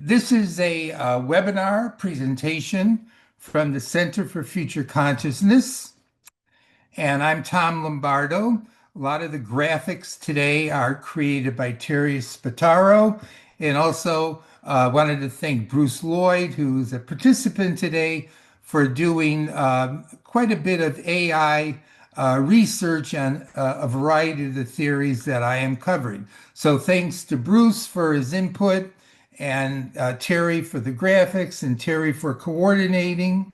This is a webinar presentation from the Center for Future Consciousness, and I'm Tom Lombardo. A lot of the graphics today are created by Terry Spataro, and also wanted to thank Bruce Lloyd, who's a participant today, for doing quite a bit of AI research on a variety of the theories that I am covering. So thanks to Bruce for his input, and Terry for the graphics, and Terry for coordinating.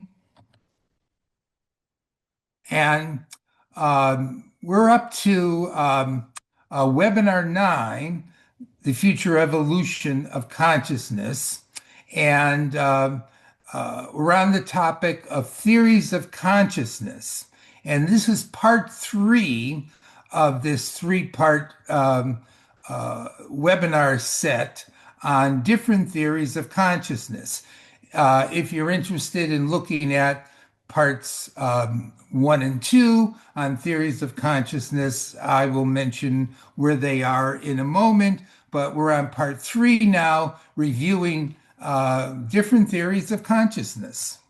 And we're up to webinar 9, The Future Evolution of Consciousness. And we're on the topic of theories of consciousness. And this is part 3 of this 3-part webinar set on different theories of consciousness. If you're interested in looking at parts 1 and 2 on theories of consciousness, I will mention where they are in a moment, but we're on part 3 now, reviewing different theories of consciousness.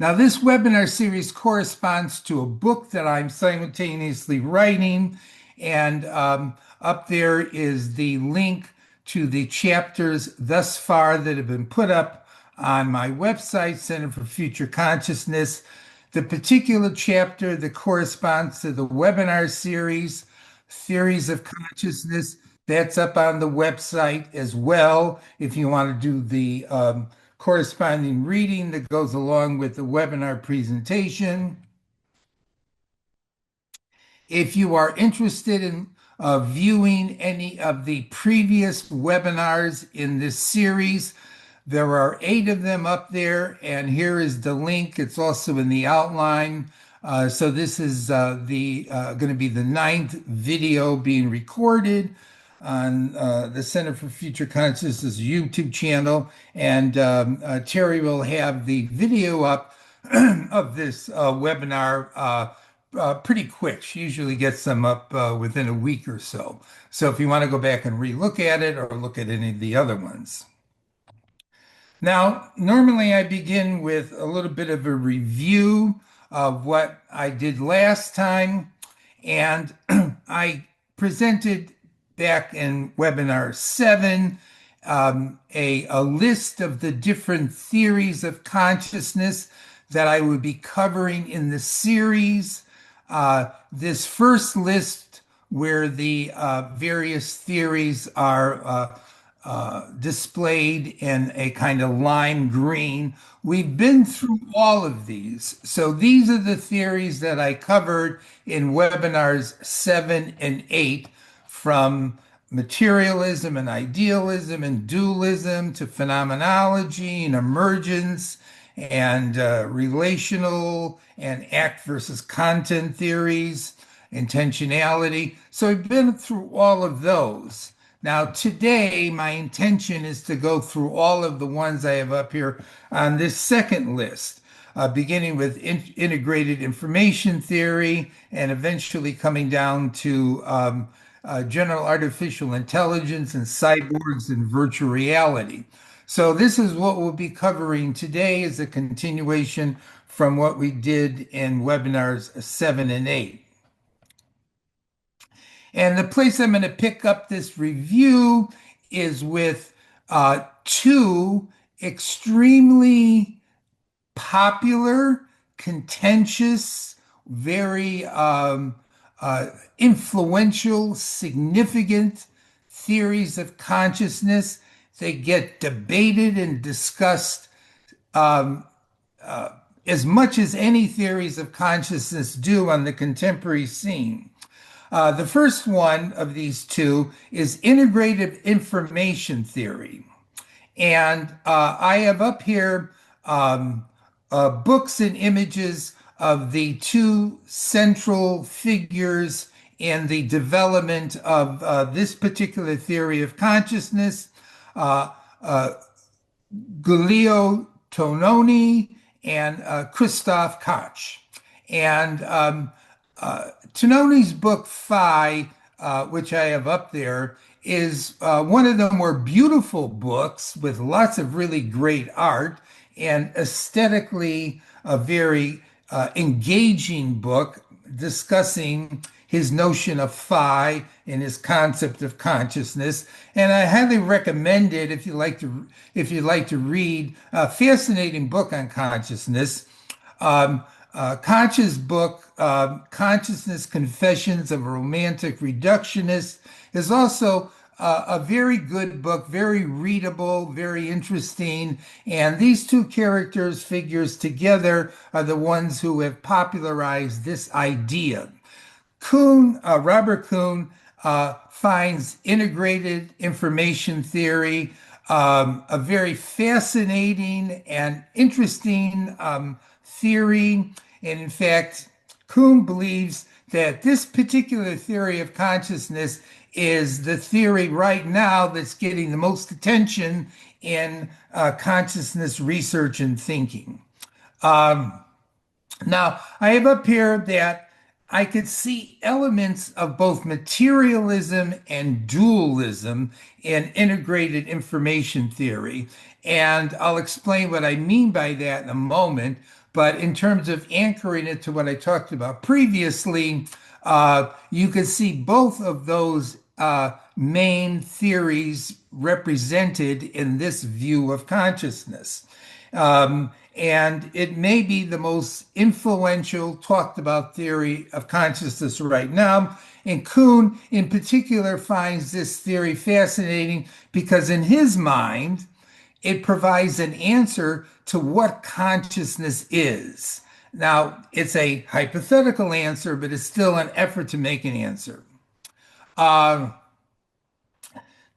Now, this webinar series corresponds to a book that I'm simultaneously writing, and up there is the link to the chapters thus far that have been put up on my website, Center for Future Consciousness. The particular chapter that corresponds to the webinar series, Theories of Consciousness, that's up on the website as well, if you want to do the corresponding reading that goes along with the webinar presentation. If you are interested in viewing any of the previous webinars in this series, there are 8 of them up there, and here is the link. It's also in the outline. So this is going to be the 9th video being recorded on the Center for Future Consciousness YouTube channel, and Terry will have the video up of this webinar pretty quick. She usually gets them up within a week or so. So if you want to go back and relook at it or look at any of the other ones. Now, normally I begin with a little bit of a review of what I did last time, and I presented back in webinar 7 a list of the different theories of consciousness that I would be covering in the series. This first list, where the various theories are displayed in a kind of lime green, we've been through all of these. So these are the theories that I covered in webinars 7 and 8, from materialism and idealism and dualism to phenomenology and emergence and relational and act versus content theories, intentionality. So we've been through all of those. Now, today, my intention is to go through all of the ones I have up here on this second list, beginning with integrated information theory and eventually coming down to general artificial intelligence and cyborgs and virtual reality. So this is what we'll be covering today, as a continuation from what we did in webinars 7 and 8. And the place I'm going to pick up this review is with 2 extremely popular, contentious, very influential, significant theories of consciousness. They get debated and discussed as much as any theories of consciousness do on the contemporary scene. The first one of these 2 is integrated information theory. And I have up here books and images of the 2 central figures in the development of this particular theory of consciousness, Giulio Tononi and Christoph Koch. And Tononi's book Phi, which I have up there, is one of the more beautiful books with lots of really great art and aesthetically a very engaging book discussing his notion of phi and his concept of consciousness. And I highly recommend it if you like to read a fascinating book on consciousness. Conch's book, Consciousness Confessions of a Romantic Reductionist, is also a very good book, very readable, very interesting. And these two figures together are the ones who have popularized this idea. Robert Kuhn, finds integrated information theory a very fascinating and interesting theory. And in fact, Kuhn believes that this particular theory of consciousness is the theory right now that's getting the most attention in consciousness research and thinking. Now, I have up here that I could see elements of both materialism and dualism in integrated information theory. And I'll explain what I mean by that in a moment. But in terms of anchoring it to what I talked about previously, you could see both of those main theories represented in this view of consciousness. And it may be the most influential, talked about theory of consciousness right now. And Kuhn, in particular, finds this theory fascinating because, in his mind, it provides an answer to what consciousness is. Now, it's a hypothetical answer, but it's still an effort to make an answer. The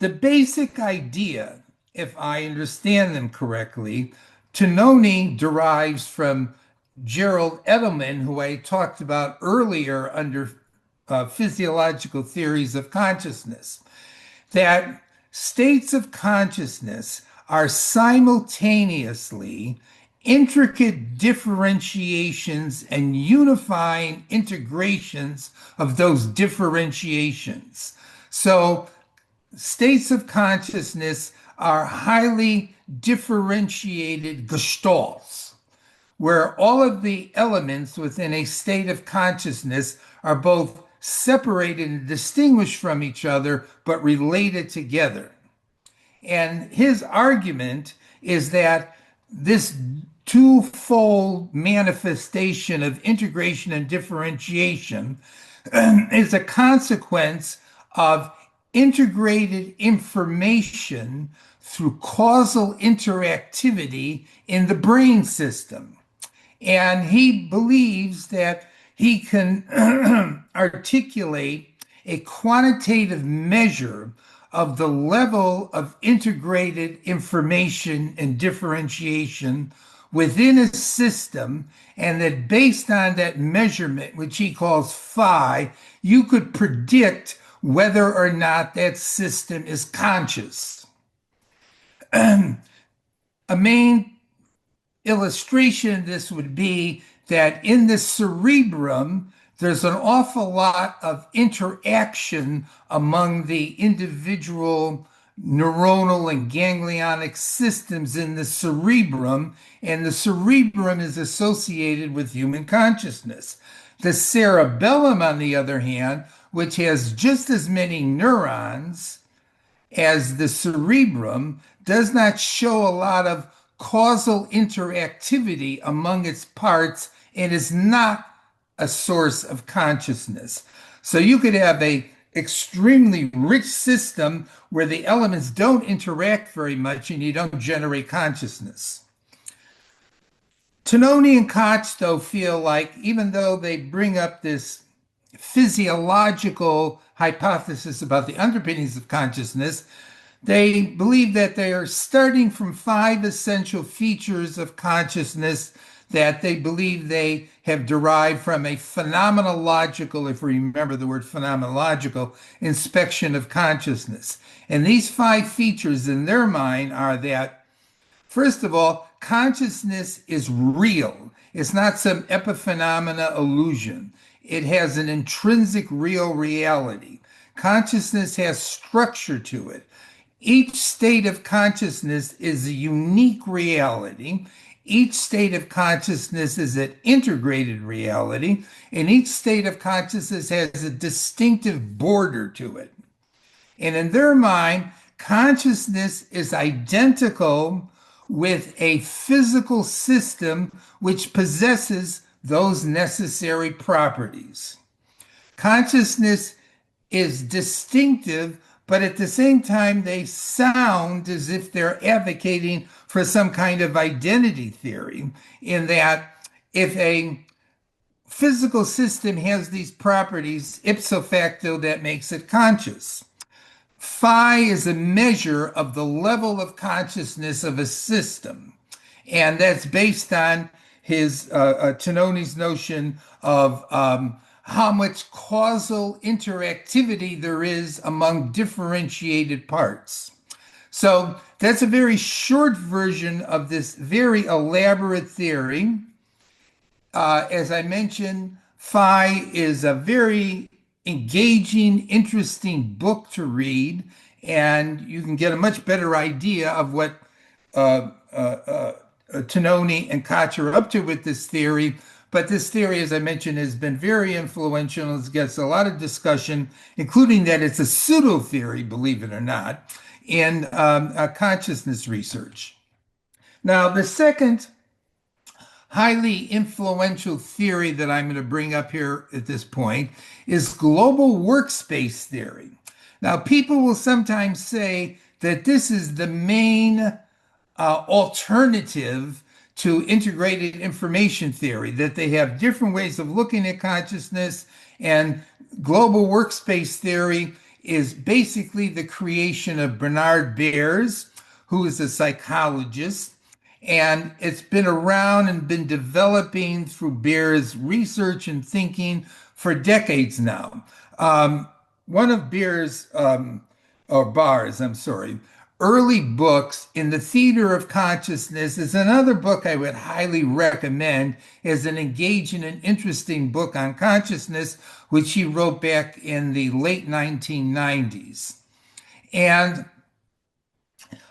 basic idea, if I understand them correctly, Tononi derives from Gerald Edelman, who I talked about earlier under physiological theories of consciousness, that states of consciousness are simultaneously intricate differentiations and unifying integrations of those differentiations. So states of consciousness are highly differentiated gestalts, where all of the elements within a state of consciousness are both separated and distinguished from each other, but related together. And his argument is that this twofold manifestation of integration and differentiation is a consequence of integrated information through causal interactivity in the brain system. And he believes that he can articulate a quantitative measure of the level of integrated information and differentiation within a system, and that based on that measurement, which he calls phi, you could predict whether or not that system is conscious. A main illustration of this would be that in the cerebrum, there's an awful lot of interaction among the individual neuronal and ganglionic systems in the cerebrum, and the cerebrum is associated with human consciousness. The cerebellum, on the other hand, which has just as many neurons as the cerebrum, does not show a lot of causal interactivity among its parts and is not a source of consciousness. So you could have a extremely rich system where the elements don't interact very much and you don't generate consciousness. Tononi and Koch, though, feel like even though they bring up this physiological hypothesis about the underpinnings of consciousness, they believe that they are starting from 5 essential features of consciousness that they believe they have derived from a phenomenological, if we remember the word phenomenological, inspection of consciousness. And these 5 features in their mind are that, first of all, consciousness is real. It's not some epiphenomena illusion. it has an intrinsic real reality. Consciousness has structure to it. Each state of consciousness is a unique reality. Each state of consciousness is an integrated reality, and each state of consciousness has a distinctive border to it. And in their mind, consciousness is identical with a physical system which possesses those necessary properties. Consciousness is distinctive, but at the same time, they sound as if they're advocating for some kind of identity theory, in that if a physical system has these properties, ipso facto, that makes it conscious. Phi is a measure of the level of consciousness of a system. And that's based on his Tononi's notion of how much causal interactivity there is among differentiated parts. So that's a very short version of this very elaborate theory. As I mentioned, Phi is a very engaging, interesting book to read, and you can get a much better idea of what Tononi and Koch are up to with this theory. But this theory, as I mentioned, has been very influential. It gets a lot of discussion, including that it's a pseudo theory, believe it or not, in consciousness research. Now, the second highly influential theory that I'm going to bring up here at this point is global workspace theory. Now, people will sometimes say that this is the main alternative to integrated information theory, that they have different ways of looking at consciousness, and global workspace theory is basically the creation of Bernard Beers, who is a psychologist. And it's been around and been developing through Beer's research and thinking for decades now. One of Beer's, or Barr's, I'm sorry, early books, In the Theater of Consciousness, is another book I would highly recommend as an engaging and interesting book on consciousness, which he wrote back in the late 1990s. And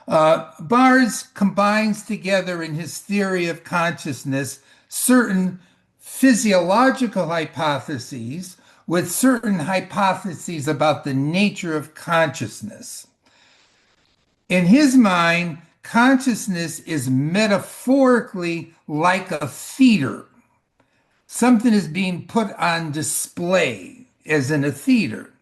Barrs combines together in his theory of consciousness certain physiological hypotheses with certain hypotheses about the nature of consciousness. In his mind, consciousness is metaphorically like a theater. Something is being put on display, as in a theater.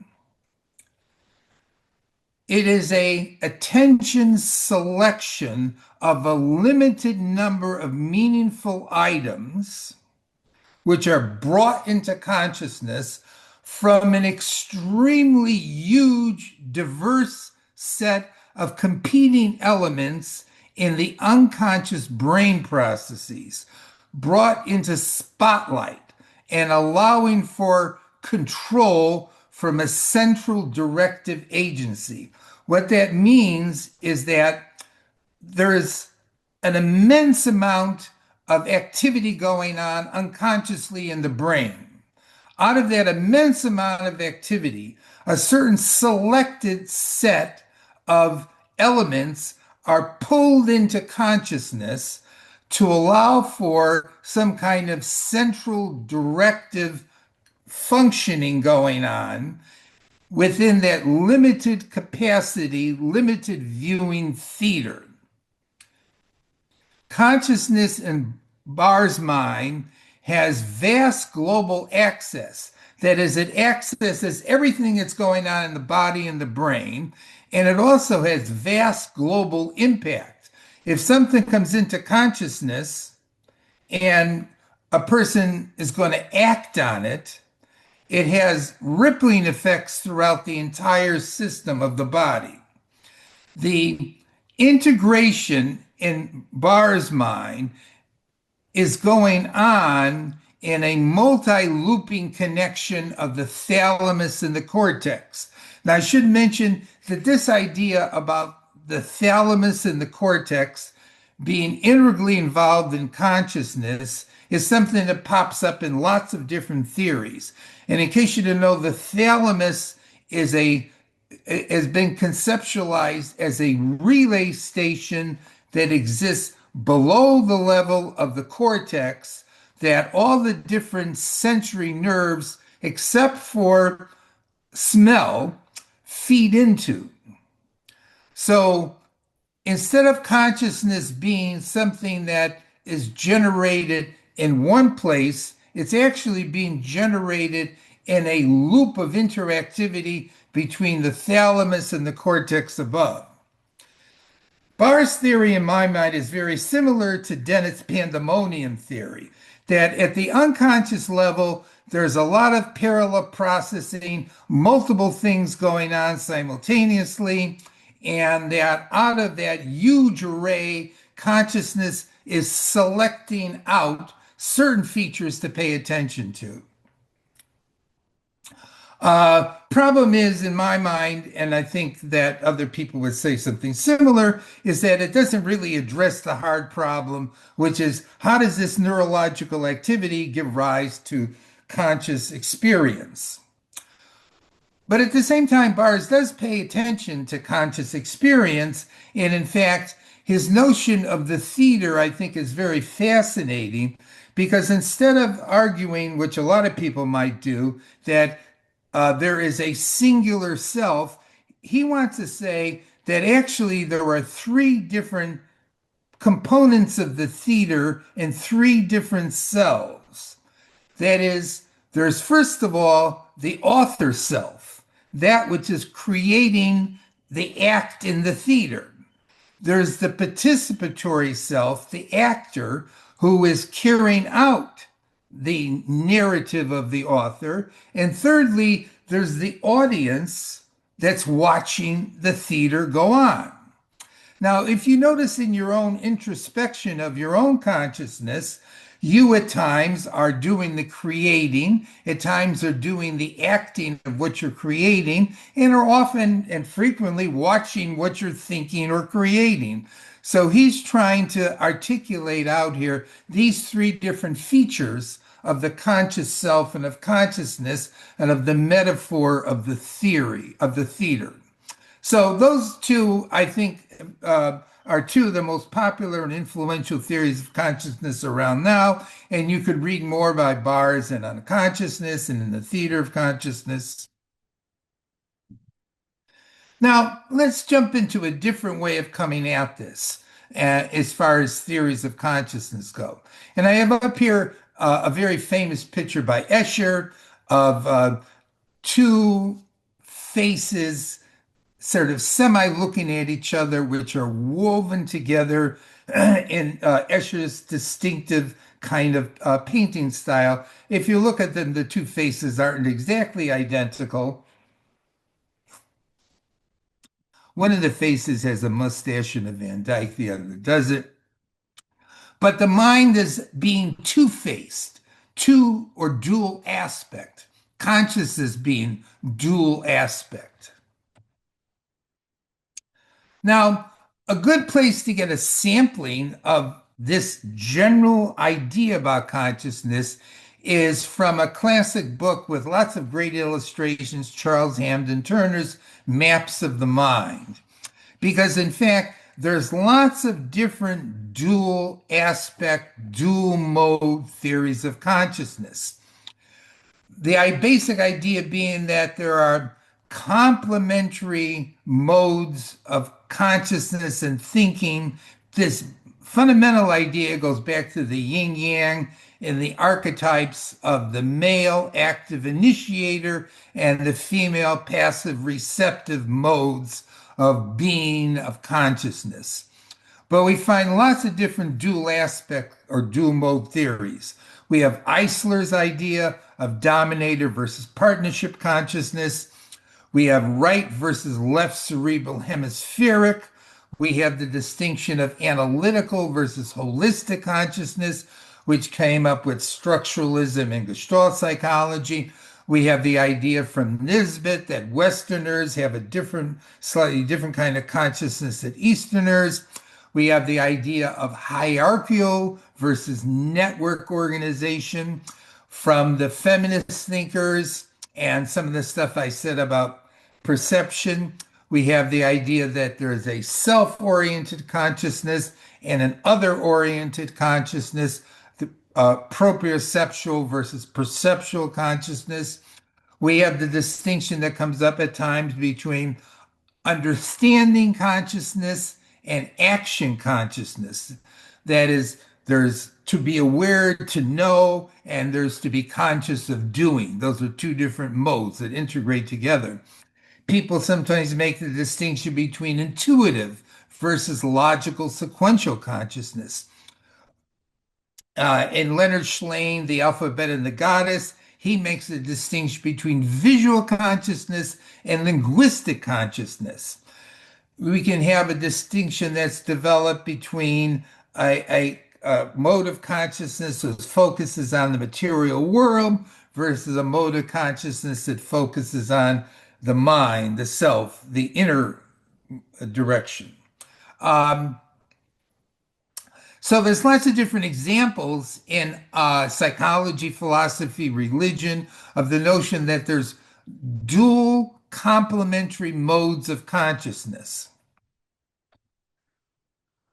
It is an attention selection of a limited number of meaningful items which are brought into consciousness from an extremely huge, diverse set of competing elements in the unconscious brain processes, brought into spotlight and allowing for control from a central directive agency. What that means is that there's an immense amount of activity going on unconsciously in the brain. Out of that immense amount of activity, a certain selected set of elements are pulled into consciousness to allow for some kind of central directive functioning going on within that limited capacity, limited viewing theater. Consciousness in Barr's mind has vast global access. That is, it accesses everything that's going on in the body and the brain, and it also has vast global impact. If something comes into consciousness and a person is going to act on it, it has rippling effects throughout the entire system of the body. The integration in Barr's mind is going on in a multi-looping connection of the thalamus and the cortex. Now, I should mention that this idea about the thalamus and the cortex being integrally involved in consciousness is something that pops up in lots of different theories. And in case you didn't know, the thalamus is a has been conceptualized as a relay station that exists below the level of the cortex, that all the different sensory nerves, except for smell, feed into. So instead of consciousness being something that is generated in one place, it's actually being generated in a loop of interactivity between the thalamus and the cortex above. Barr's theory, in my mind, is very similar to Dennett's pandemonium theory, that at the unconscious level, there's a lot of parallel processing, multiple things going on simultaneously, and that out of that huge array, consciousness is selecting out certain features to pay attention to. Problem is, in my mind, and I think that other people would say something similar, is that it doesn't really address the hard problem, which is how does this neurological activity give rise to conscious experience? But at the same time, Bars does pay attention to conscious experience. And in fact, his notion of the theater, I think, is very fascinating because instead of arguing, which a lot of people might do, that there is a singular self, he wants to say that actually there are three different components of the theater and three different selves. That is, there's first of all the author self, that which is creating the act in the theater. There's the participatory self, the actor, who is carrying out the narrative of the author. And thirdly, there's the audience that's watching the theater go on. Now, if you notice in your own introspection of your own consciousness, you at times are doing the creating, at times are doing the acting of what you're creating, and are often and frequently watching what you're thinking or creating. So he's trying to articulate out here these three different features of the conscious self and of consciousness and of the metaphor of the theory of the theater. So those two, I think, are two of the most popular and influential theories of consciousness around now. And you could read more by Bars and unconsciousness and in the theater of consciousness. Now, let's jump into a different way of coming at this as far as theories of consciousness go. And I have up here a very famous picture by Escher of two faces sort of semi-looking at each other, which are woven together in Escher's distinctive kind of painting style. If you look at them, the two faces aren't exactly identical. One of the faces has a mustache and a Van Dyke, the other doesn't. But the mind is being two-faced, two or dual aspect. Consciousness being dual aspect. Now, a good place to get a sampling of this general idea about consciousness is from a classic book with lots of great illustrations, Charles Hamden Turner's Maps of the Mind. Because in fact, there's lots of different dual aspect, dual mode theories of consciousness. The basic idea being that there are complementary modes of consciousness and thinking. This fundamental idea goes back to the yin yang and the archetypes of the male active initiator and the female passive receptive modes of being, of consciousness. But we find lots of different dual aspect or dual mode theories. We have Eisler's idea of dominator versus partnership consciousness. We have right versus left cerebral hemispheric. We have the distinction of analytical versus holistic consciousness, which came up with structuralism and Gestalt psychology. We have the idea from Nisbet that Westerners have a different, slightly different kind of consciousness than Easterners. We have the idea of hierarchical versus network organization, from the feminist thinkers and some of the stuff I said about perception. We have the idea that there is a self-oriented consciousness and an other-oriented consciousness, the proprioceptual versus perceptual consciousness. We have the distinction that comes up at times between understanding consciousness and action consciousness. That is, there's to be aware, to know, and there's to be conscious of doing. Those are two different modes that integrate together. People sometimes make the distinction between intuitive versus logical sequential consciousness. In Leonard Shlain, The Alphabet and the Goddess, he makes a distinction between visual consciousness and linguistic consciousness. We can have a distinction that's developed between a mode of consciousness that focuses on the material world versus a mode of consciousness that focuses on the mind, the self, the inner direction. So there's lots of different examples in psychology, philosophy, religion of the notion that there's dual complementary modes of consciousness.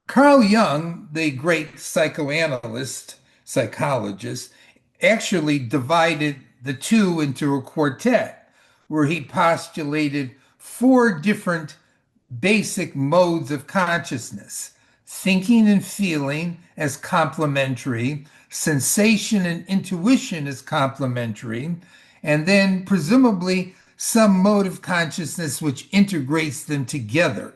Carl Jung, the great psychoanalyst, psychologist, actually divided the two into a quartet where he postulated four different basic modes of consciousness: thinking and feeling as complementary, sensation and intuition as complementary, and then presumably some mode of consciousness which integrates them together.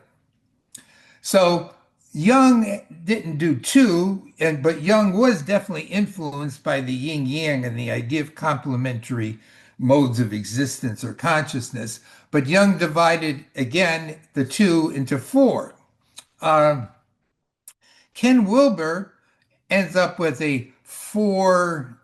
So Jung didn't do two, but Jung was definitely influenced by the yin yang and the idea of complementary modes of existence or consciousness. But Jung divided again the two into four. Ken Wilber ends up with a four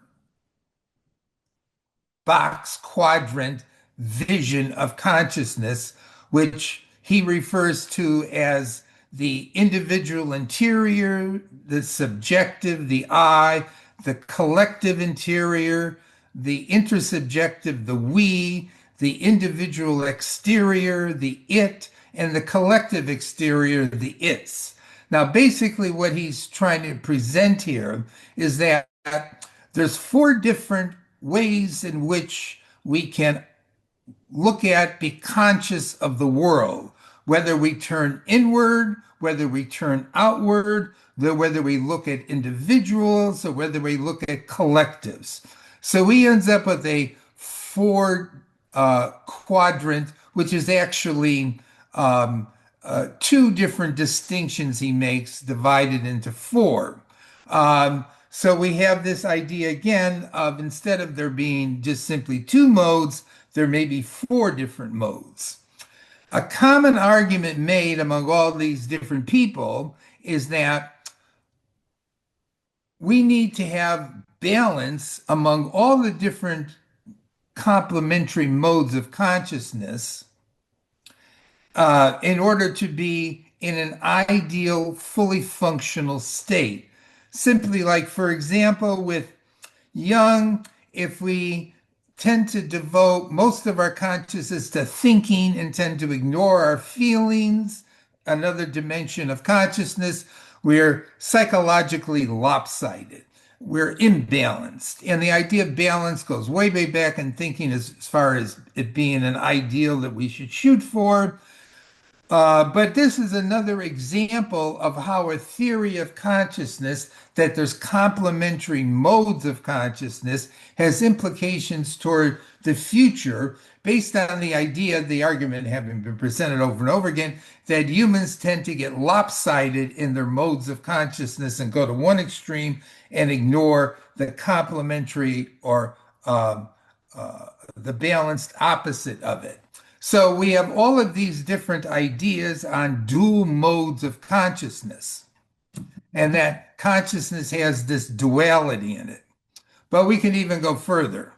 box quadrant vision of consciousness, which he refers to as the individual interior, the subjective, the I, the collective interior, the intersubjective, the we, the individual exterior, the it, and the collective exterior, the its. Now, basically, what he's trying to present here is that there's four different ways in which we can look at, be conscious of the world, whether we turn inward, whether we turn outward, whether we look at individuals or whether we look at collectives. So he ends up with a four quadrant, which is actually two different distinctions he makes divided into four. So we have this idea again of, instead of there being just simply two modes, there may be four different modes. A common argument made among all these different people is that we need to have balance among all the different complementary modes of consciousness in order to be in an ideal, fully functional state. Simply, like, for example, with Jung, if we tend to devote most of our consciousness to thinking and tend to ignore our feelings, another dimension of consciousness, we're psychologically lopsided. We're imbalanced. And the idea of balance goes way, way back in thinking as far as it being an ideal that we should shoot for. But this is another example of how a theory of consciousness, that there's complementary modes of consciousness, has implications toward the future, based on the idea, the argument having been presented over and over again, that humans tend to get lopsided in their modes of consciousness and go to one extreme and ignore the complementary or the balanced opposite of it. So we have all of these different ideas on dual modes of consciousness, and that consciousness has this duality in it. But we can even go further.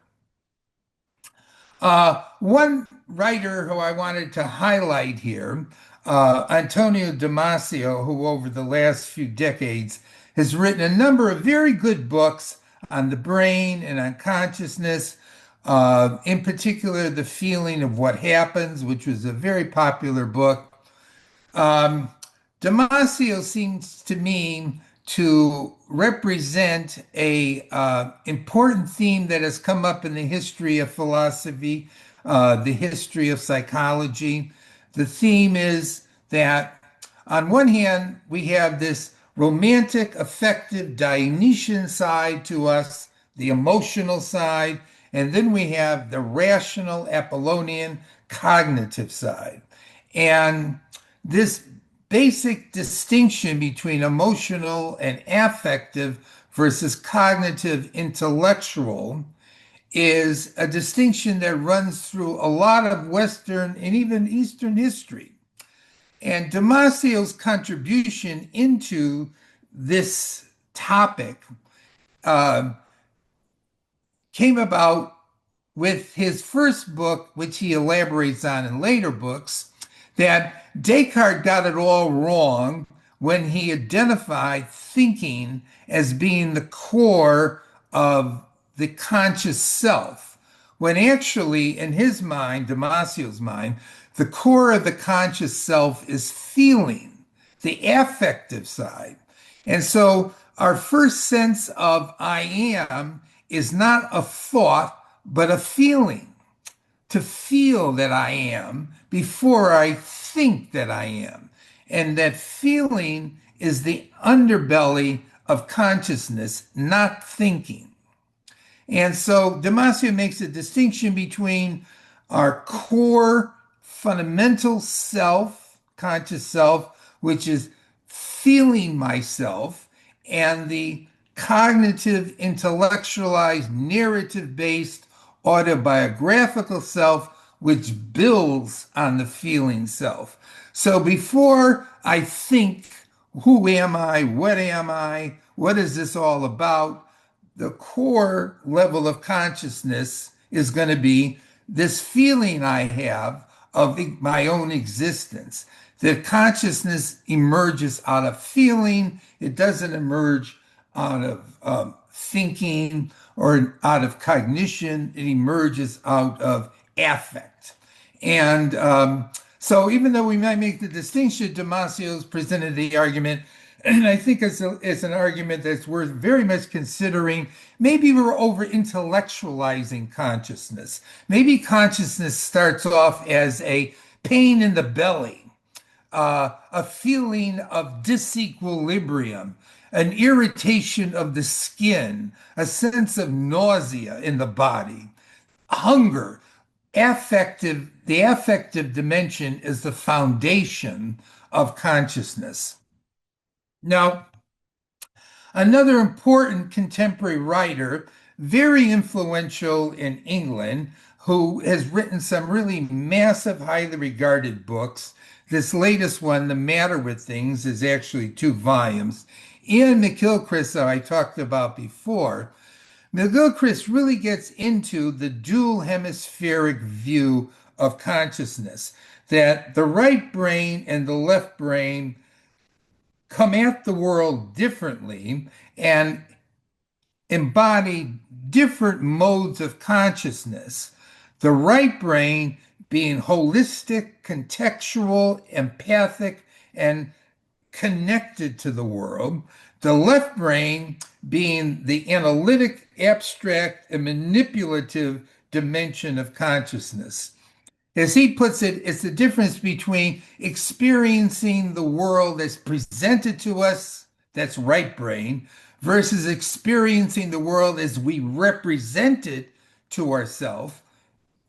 One writer who I wanted to highlight here, Antonio Damasio, who over the last few decades has written a number of very good books on the brain and on consciousness, in particular, The Feeling of What Happens, which was a very popular book. Um, Damasio seems to me to represent a important theme that has come up in the history of philosophy, the history of psychology. The theme is that on one hand, we have this romantic, affective, Dionysian side to us, the emotional side, and then we have the rational, Apollonian, cognitive side. And this basic distinction between emotional and affective versus cognitive intellectual is a distinction that runs through a lot of Western and even Eastern history. And Damasio's contribution into this topic uh, came about with his first book, which he elaborates on in later books, that Descartes got it all wrong when he identified thinking as being the core of the conscious self, when actually, in his mind, Damasio's mind, the core of the conscious self is feeling, the affective side. And so our first sense of I am is not a thought, but a feeling. To feel that I am before I think that I am. And that feeling is the underbelly of consciousness, not thinking. And so Damasio makes a distinction between our core fundamental self, conscious self, which is feeling myself, and the cognitive, intellectualized, narrative based autobiographical self, which builds on the feeling self. So before I think, who am I? What am I? What is this all about? The core level of consciousness is going to be this feeling I have of my own existence. That consciousness emerges out of feeling, it doesn't emerge out of thinking or out of cognition, it emerges out of affect. And so, even though we might make the distinction, Damasio's presented the argument, and I think it's an argument that's worth very much considering. Maybe we're over intellectualizing consciousness. Maybe consciousness starts off as a pain in the belly, a feeling of disequilibrium, an irritation of the skin, a sense of nausea in the body, hunger. The affective dimension is the foundation of consciousness. Now, another important contemporary writer, very influential in England, who has written some really massive, highly regarded books. This latest one, The Matter with Things, is actually 2 volumes. Ian McGilchrist, that I talked about before, McGilchrist really gets into the dual hemispheric view of consciousness, that the right brain and the left brain come at the world differently and embody different modes of consciousness. The right brain being holistic, contextual, empathic, and connected to the world. The left brain being the analytic, abstract, and manipulative dimension of consciousness. As he puts it, it's the difference between experiencing the world as presented to us, that's right brain, versus experiencing the world as we represent it to ourselves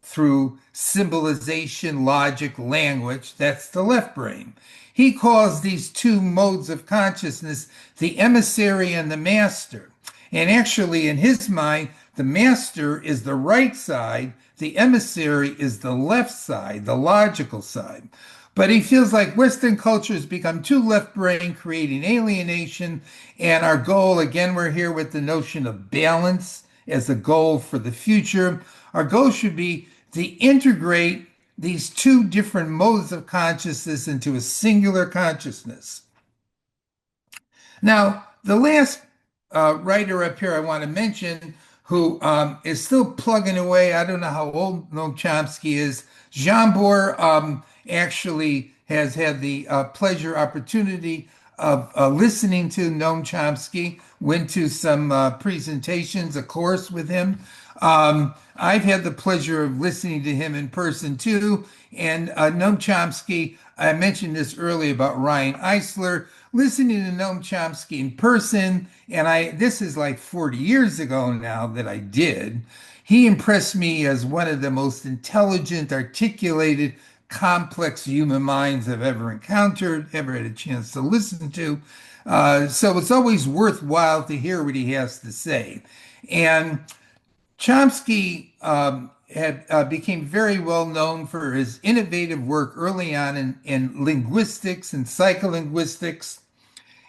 through symbolization, logic, language, that's the left brain. He calls these two modes of consciousness the emissary and the master. And actually, in his mind, the master is the right side, the emissary is the left side, the logical side. But he feels like Western culture has become too left brain, creating alienation. And our goal, again, we're here with the notion of balance as a goal for the future. Our goal should be to integrate these two different modes of consciousness into a singular consciousness. Now, the last writer up here I want to mention who is still plugging away. I don't know how old Noam Chomsky is. Jambor actually has had the pleasure opportunity of listening to Noam Chomsky, went to some presentations, a course with him. I've had the pleasure of listening to him in person too. And Noam Chomsky, I mentioned this earlier about Ryan Eisler, listening to Noam Chomsky in person, and this is like 40 years ago now that I did. He impressed me as one of the most intelligent, articulated, complex human minds I've ever encountered, ever had a chance to listen to. So it's always worthwhile to hear what he has to say. And Chomsky had became very well known for his innovative work early on in linguistics and psycholinguistics.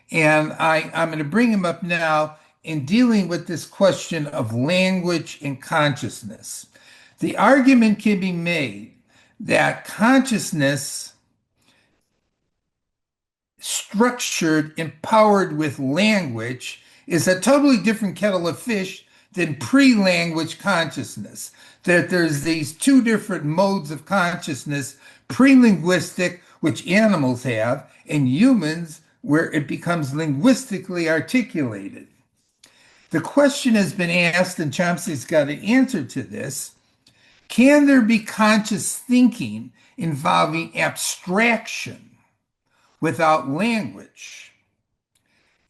And I'm going to bring him up now in dealing with this question of language and consciousness. The argument can be made that consciousness structured, empowered with language is a totally different kettle of fish than pre-language consciousness. That there's these two different modes of consciousness, pre-linguistic, which animals have, and humans, where it becomes linguistically articulated. The question has been asked, and Chomsky's got an answer to this. Can there be conscious thinking involving abstraction without language?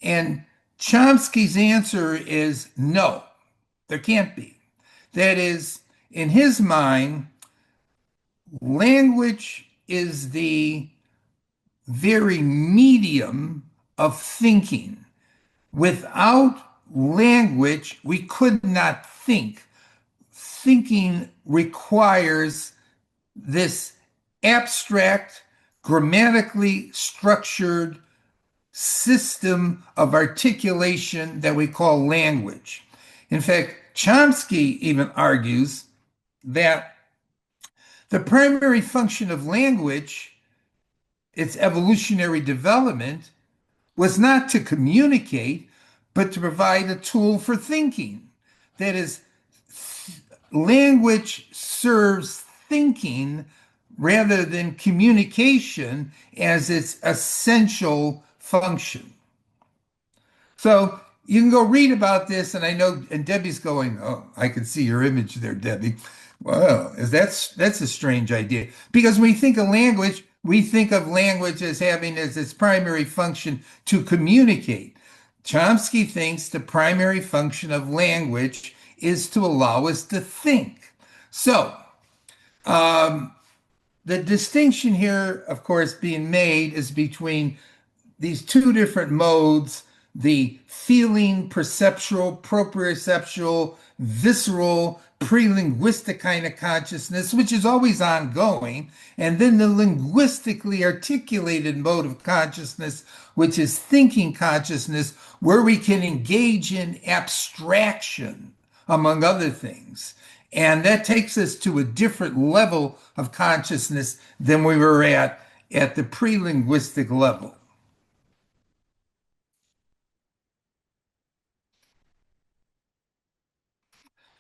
And Chomsky's answer is no, there can't be. That is, in his mind, language is the very medium of thinking. Without language, we could not think. Thinking requires this abstract, grammatically structured system of articulation that we call language. In fact, Chomsky even argues that the primary function of language, its evolutionary development, was not to communicate, but to provide a tool for thinking. That is, language serves thinking rather than communication as its essential function. So you can go read about this, and I know, and Debbie's going, "Oh, I can see your image there, Debbie." Well, that's a strange idea because when we think of language, we think of language as having as its primary function to communicate. Chomsky thinks the primary function of language is to allow us to think. So, the distinction here, of course, being made is between these two different modes, the feeling, perceptual, proprioceptual, visceral, pre-linguistic kind of consciousness, which is always ongoing, and then the linguistically articulated mode of consciousness, which is thinking consciousness, where we can engage in abstraction, among other things. And that takes us to a different level of consciousness than we were at the pre-linguistic level.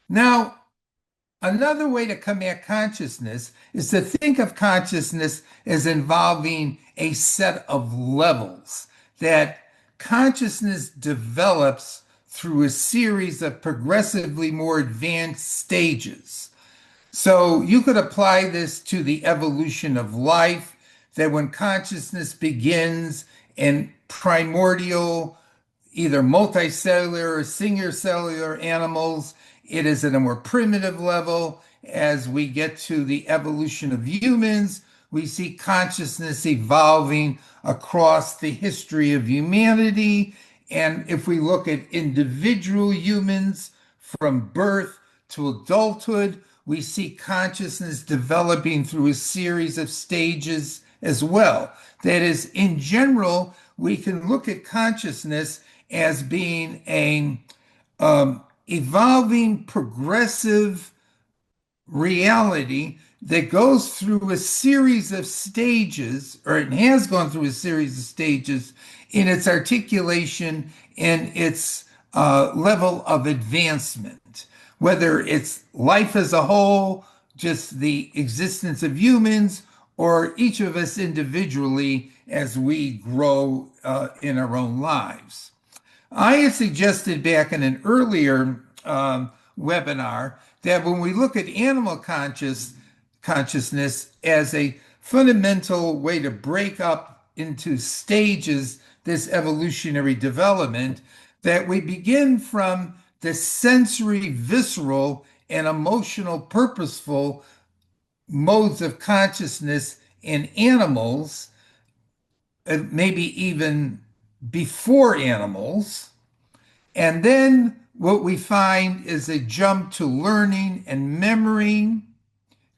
Now, another way to come at consciousness is to think of consciousness as involving a set of levels, that consciousness develops through a series of progressively more advanced stages. So you could apply this to the evolution of life, that when consciousness begins in primordial, either multicellular or singular cellular animals, it is at a more primitive level. As we get to the evolution of humans, we see consciousness evolving across the history of humanity. And if we look at individual humans from birth to adulthood, we see consciousness developing through a series of stages as well. That is, in general, we can look at consciousness as being a evolving, progressive reality that goes through a series of stages, or it has gone through a series of stages in its articulation and its level of advancement, whether it's life as a whole, just the existence of humans, or each of us individually as we grow in our own lives. I had suggested back in an earlier webinar that when we look at animal consciousness as a fundamental way to break up into stages this evolutionary development, that we begin from the sensory, visceral, and emotional, purposeful modes of consciousness in animals, maybe even before animals. And then what we find is a jump to learning and memory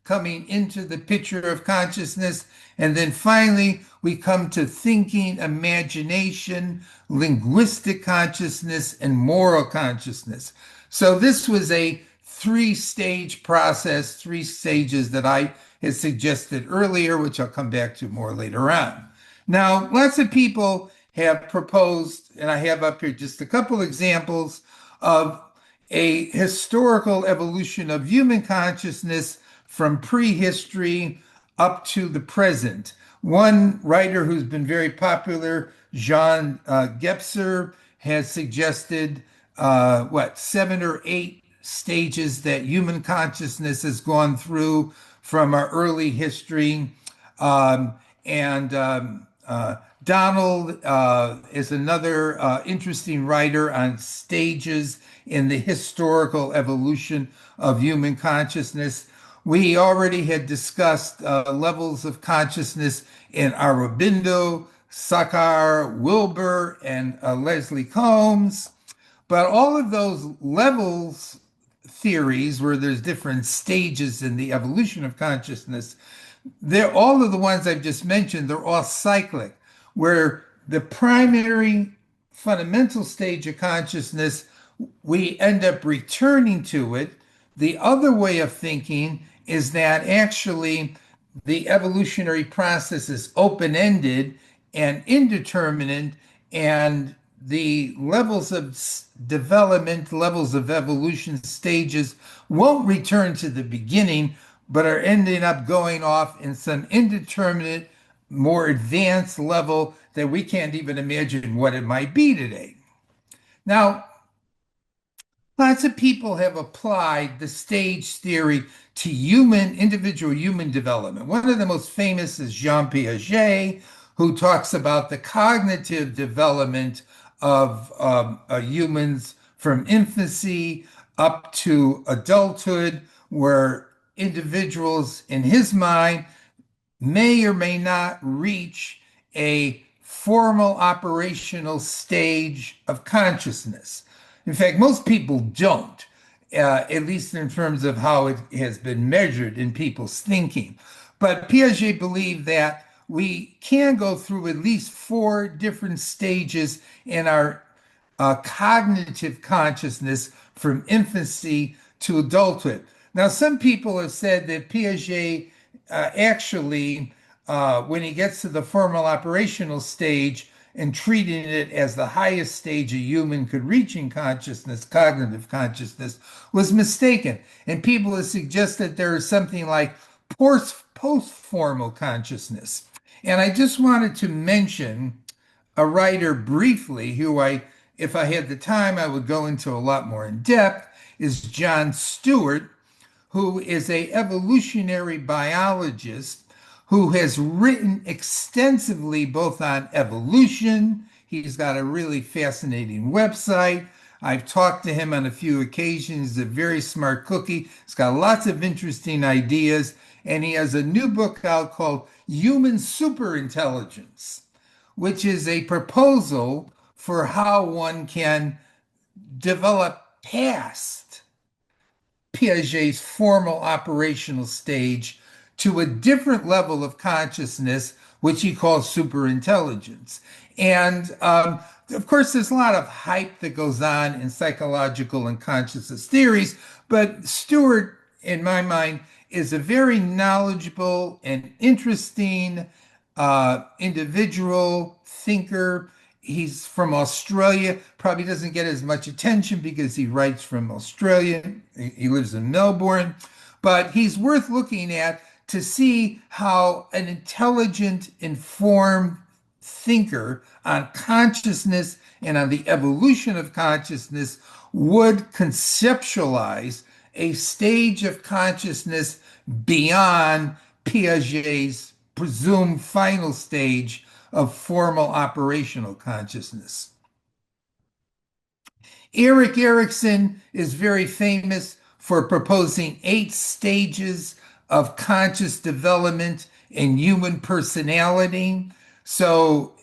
coming into the picture of consciousness. And then finally, we come to thinking, imagination, linguistic consciousness, and moral consciousness. So this was a three-stage process, three stages that I had suggested earlier, which I'll come back to more later on. Now, lots of people have proposed, and I have up here just a couple examples of a historical evolution of human consciousness from prehistory up to the present. One writer who's been very popular, Jean Gebser, has suggested 7 or 8 stages that human consciousness has gone through from our early history. Donald is another interesting writer on stages in the historical evolution of human consciousness. We already had discussed levels of consciousness in Aurobindo, Sakar, Wilbur, and Leslie Combs. But all of those levels theories, where there's different stages in the evolution of consciousness, they're all of the ones I've just mentioned, they're all cyclic, where the primary fundamental stage of consciousness, we end up returning to it. The other way of thinking is that actually the evolutionary process is open-ended and indeterminate, and the levels of development, levels of evolution stages won't return to the beginning, but are ending up going off in some indeterminate, more advanced level that we can't even imagine what it might be today. Now, lots of people have applied the stage theory to individual human development. One of the most famous is Jean Piaget, who talks about the cognitive development of humans from infancy up to adulthood, where individuals, in his mind, may or may not reach a formal operational stage of consciousness. In fact, most people don't, at least in terms of how it has been measured in people's thinking. But Piaget believed that we can go through at least 4 different stages in our cognitive consciousness from infancy to adulthood. Now, some people have said that Piaget actually, when he gets to the formal operational stage and treating it as the highest stage a human could reach in consciousness, cognitive consciousness, was mistaken. And people have suggested there is something like post-formal consciousness. And I just wanted to mention a writer briefly who if I had the time, I would go into a lot more in depth, is John Stewart, who is an evolutionary biologist who has written extensively both on evolution. He's got a really fascinating website. I've talked to him on a few occasions. He's a very smart cookie. He's got lots of interesting ideas. And he has a new book out called Human Superintelligence, which is a proposal for how one can develop past Piaget's formal operational stage to a different level of consciousness, which he calls superintelligence. And of course, there's a lot of hype that goes on in psychological and consciousness theories, but Stewart, in my mind, is a very knowledgeable and interesting individual thinker. He's from Australia, probably doesn't get as much attention because he writes from Australia. He lives in Melbourne, but he's worth looking at to see how an intelligent, informed thinker on consciousness and on the evolution of consciousness would conceptualize a stage of consciousness beyond Piaget's presumed final stage of formal operational consciousness. Erik Erikson is very famous for proposing 8 stages of conscious development in human personality. So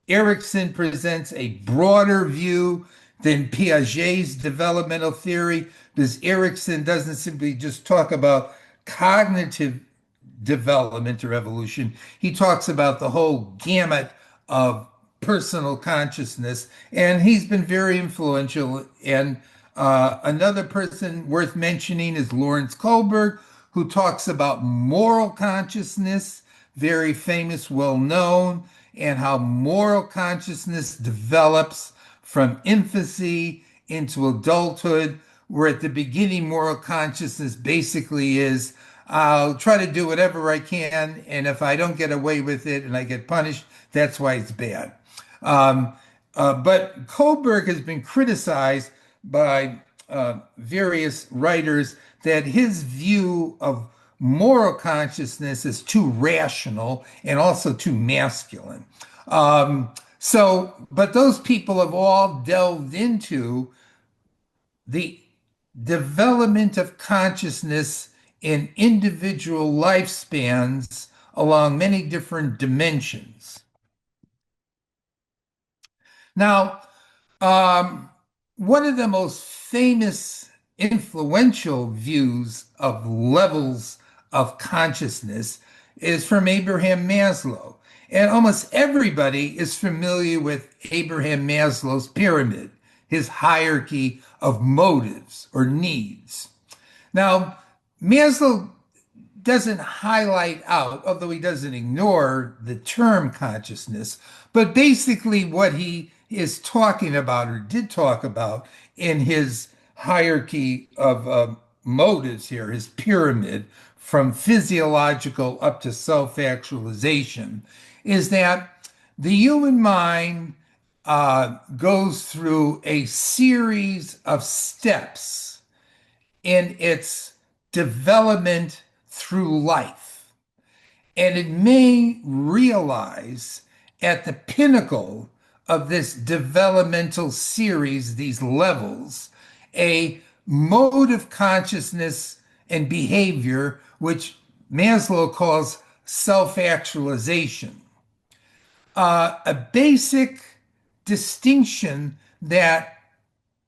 Erikson presents a broader view than Piaget's developmental theory, because Erikson doesn't simply just talk about cognitive development or evolution. He talks about the whole gamut of personal consciousness, and he's been very influential. And another person worth mentioning is Lawrence Kohlberg, who talks about moral consciousness, very famous, well known, and how moral consciousness develops from infancy into adulthood, where at the beginning, moral consciousness basically is I'll try to do whatever I can, and if I don't get away with it and I get punished, that's why it's bad. Um, but Kohlberg has been criticized by various writers that his view of moral consciousness is too rational and also too masculine. But those people have all delved into the development of consciousness in individual lifespans along many different dimensions. Now, one of the most famous, influential views of levels of consciousness is from Abraham Maslow. And almost everybody is familiar with Abraham Maslow's pyramid, his hierarchy of motives or needs. Now, Maslow doesn't highlight out, although he doesn't ignore the term consciousness, but basically what he is talking about or did talk about in his hierarchy of motives here, his pyramid from physiological up to self-actualization, is that the human mind goes through a series of steps in its development through life. And it may realize at the pinnacle of this developmental series, these levels, a mode of consciousness and behavior, which Maslow calls self actualization. A basic distinction that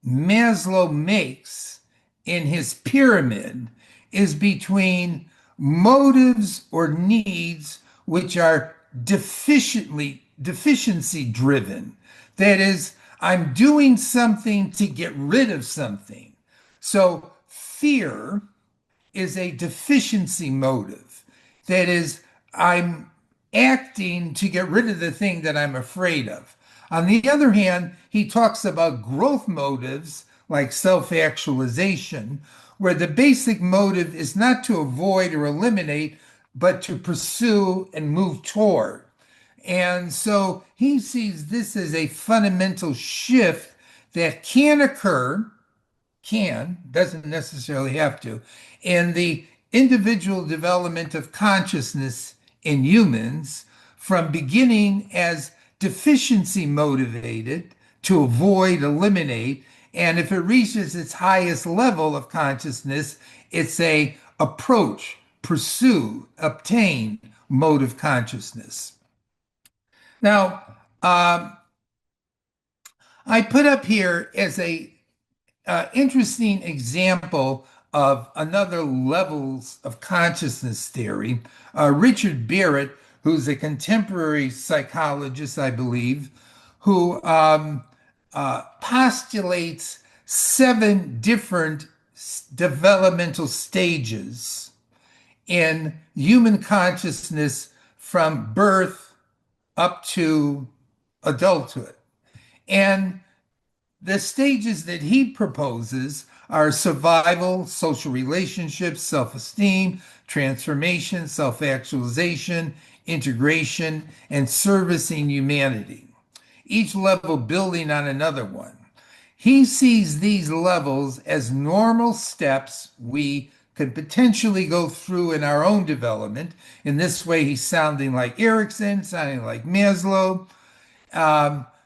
Maslow makes in his pyramid is between motives or needs which are deficiency driven. That is, I'm doing something to get rid of something. So fear is a deficiency motive. That is, I'm acting to get rid of the thing that I'm afraid of. On the other hand, he talks about growth motives like self actualization, where the basic motive is not to avoid or eliminate, but to pursue and move toward. And so he sees this as a fundamental shift that can occur, doesn't necessarily have to, in the individual development of consciousness in humans from beginning as deficiency motivated to avoid, eliminate, and if it reaches its highest level of consciousness, it's a approach, pursue, obtain mode of consciousness. Now, I put up here as a interesting example of another levels of consciousness theory. Richard Barrett, who's a contemporary psychologist, I believe, who postulates 7 different developmental stages in human consciousness from birth up to adulthood. And the stages that he proposes are survival, social relationships, self esteem, transformation, self actualization, integration, and servicing humanity, each level building on another one. He sees these levels as normal steps we could potentially go through in our own development. In this way, he's sounding like Erickson, sounding like Maslow.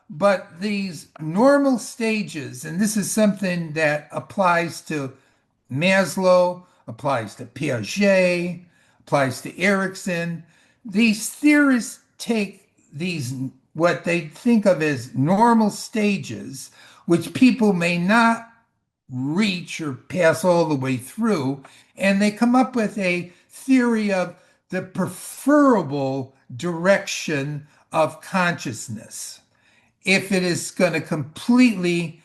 But these normal stages, and this is something that applies to Maslow, applies to Piaget, applies to Erickson. These theorists take these, what they think of as normal stages, which people may not reach or pass all the way through, and they come up with a theory of the preferable direction of consciousness if it is going to completely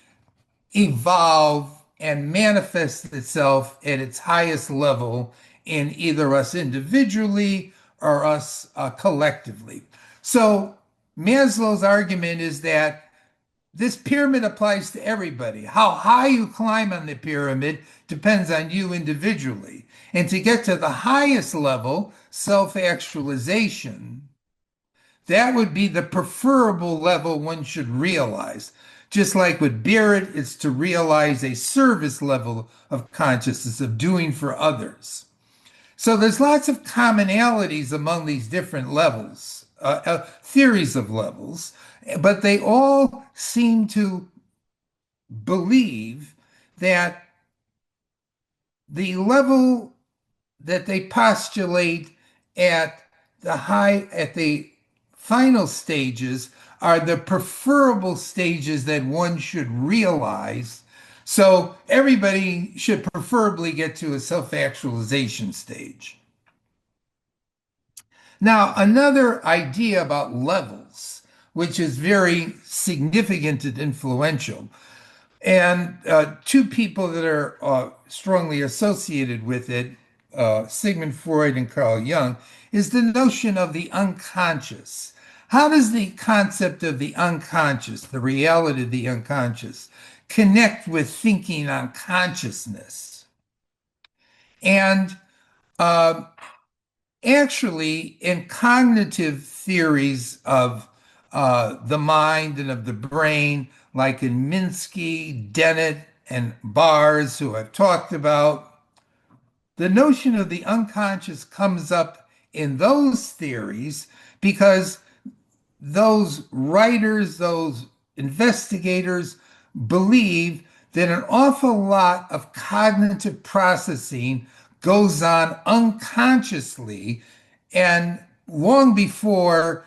evolve and manifest itself at its highest level in either us individually or us collectively. So Maslow's argument is that this pyramid applies to everybody. How high you climb on the pyramid depends on you individually. And to get to the highest level, self actualization, that would be the preferable level one should realize. Just like with Barrett, it's to realize a service level of consciousness, of doing for others. So there's lots of commonalities among these different levels, theories of levels, but they all seem to believe that the level that they postulate at the final stages are the preferable stages that one should realize. So everybody should preferably get to a self-actualization stage. Now, another idea about levels, which is very significant and influential, and two people that are strongly associated with it, Sigmund Freud and Carl Jung, is the notion of the unconscious. How does the concept of the unconscious, the reality of the unconscious, connect with thinking on consciousness? And actually, in cognitive theories of the mind and of the brain, like in Minsky, Dennett, and Bars, who I've talked about, the notion of the unconscious comes up in those theories because those writers, those investigators believe that an awful lot of cognitive processing goes on unconsciously and long before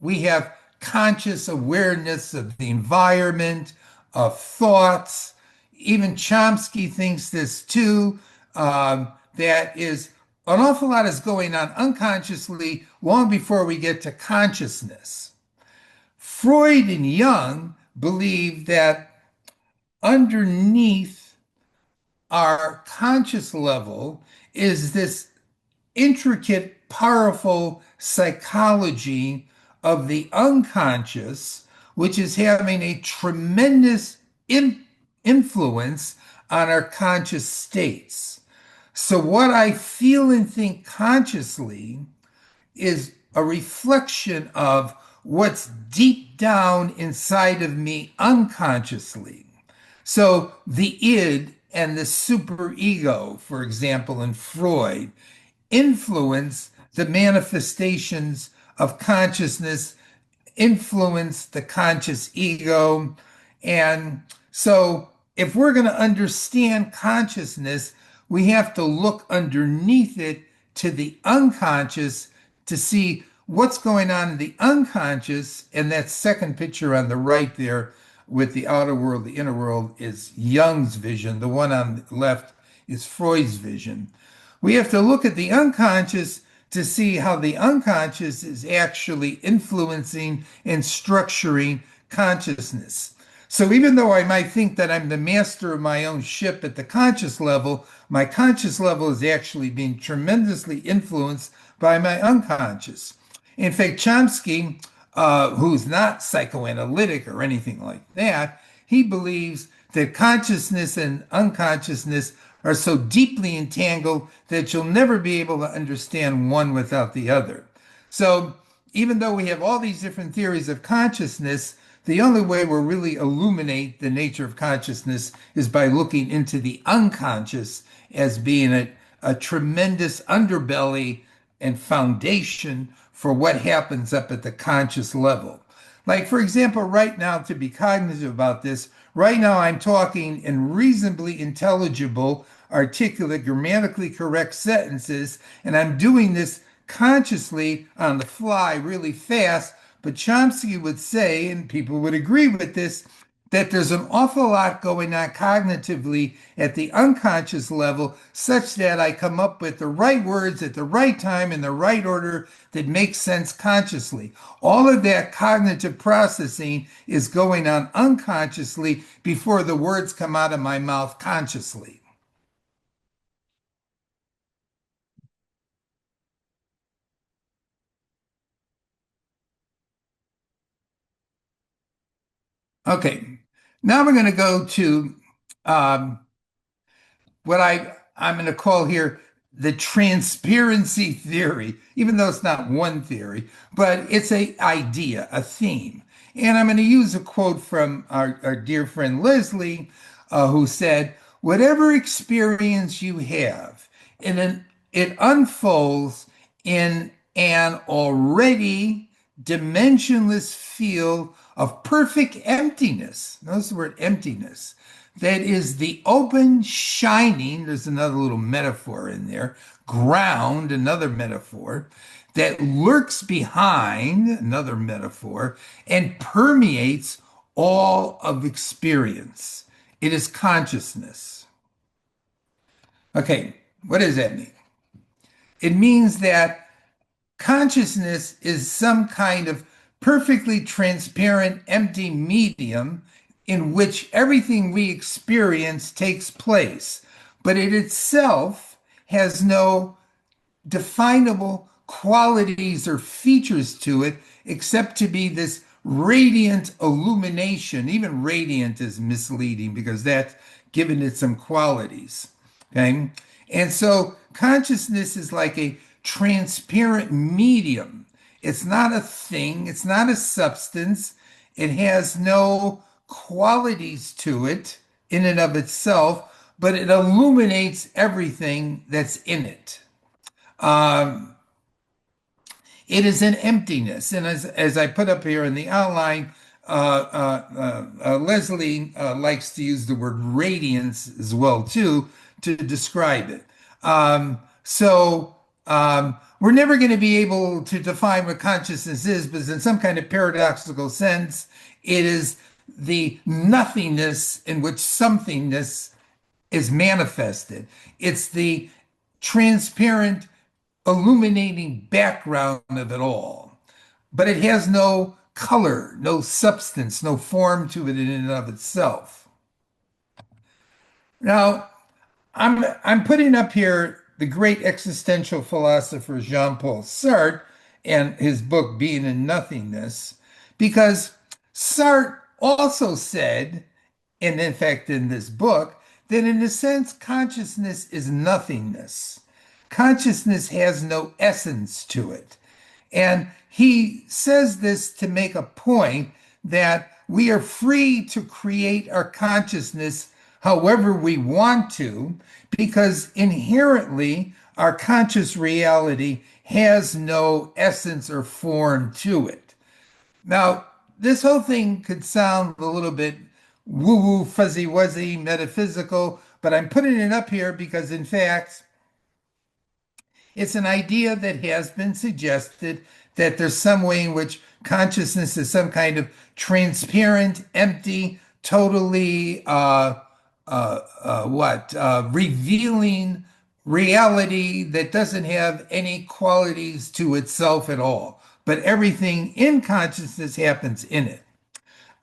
we have conscious awareness of the environment, of thoughts. Even Chomsky thinks this too, that is an awful lot is going on unconsciously long before we get to consciousness. Freud and Jung believe that underneath our conscious level is this intricate, powerful psychology of the unconscious, which is having a tremendous influence on our conscious states. So, what I feel and think consciously is a reflection of what's deep down inside of me unconsciously. So, the id and the superego, for example, in Freud, influence the manifestations of consciousness, influence the conscious ego. And so, if we're going to understand consciousness, we have to look underneath it to the unconscious to see what's going on in the unconscious. And that second picture on the right there with the outer world, the inner world, is Jung's vision. The one on the left is Freud's vision. We have to look at the unconscious to see how the unconscious is actually influencing and structuring consciousness. So even though I might think that I'm the master of my own ship at the conscious level, my conscious level is actually being tremendously influenced by my unconscious. In fact, Chomsky, who's not psychoanalytic or anything like that, he believes that consciousness and unconsciousness are so deeply entangled that you'll never be able to understand one without the other. So even though we have all these different theories of consciousness, the only way we'll really illuminate the nature of consciousness is by looking into the unconscious as being a tremendous underbelly and foundation for what happens up at the conscious level. Like, for example, right now, to be cognitive about this, right now I'm talking in reasonably intelligible, articulate, grammatically correct sentences, and I'm doing this consciously on the fly really fast. But Chomsky would say, and people would agree with this, that there's an awful lot going on cognitively at the unconscious level, such that I come up with the right words at the right time in the right order that makes sense consciously. All of that cognitive processing is going on unconsciously before the words come out of my mouth consciously. Okay, now we're going to go to um, what I'm going to call here the transparency theory, even though it's not one theory, but it's a idea, a theme. And I'm going to use a quote from our dear friend Leslie, who said, "Whatever experience you have, it unfolds in an already dimensionless field of perfect emptiness." Notice the word emptiness. That is the open, shining, there's another little metaphor in there, ground, another metaphor, that lurks behind, another metaphor, and permeates all of experience. It is consciousness. Okay, what does that mean? It means that consciousness is some kind of perfectly transparent, empty medium in which everything we experience takes place, but it itself has no definable qualities or features to it except to be this radiant illumination. Even radiant is misleading because that's given it some qualities. Okay. And so consciousness is like a transparent medium. It's not a thing, it's not a substance, it has no qualities to it in and of itself, but it illuminates everything that's in it. Um, it is an emptiness. And as I put up here in the outline, Leslie likes to use the word radiance as well too to describe it. We're never going to be able to define what consciousness is, but in some kind of paradoxical sense, it is the nothingness in which somethingness is manifested. It's the transparent, illuminating background of it all. But it has no color, no substance, no form to it in and of itself. Now, I'm putting up here the great existential philosopher Jean-Paul Sartre and his book Being in Nothingness, because Sartre also said, and in fact in this book, that in a sense consciousness is nothingness. Consciousness has no essence to it. And he says this to make a point that we are free to create our consciousness however we want to, because inherently our conscious reality has no essence or form to it. Now, this whole thing could sound a little bit woo woo, fuzzy wuzzy, metaphysical, but I'm putting it up here because, in fact, it's an idea that has been suggested that there's some way in which consciousness is some kind of transparent, empty, totally revealing reality that doesn't have any qualities to itself at all. But everything in consciousness happens in it.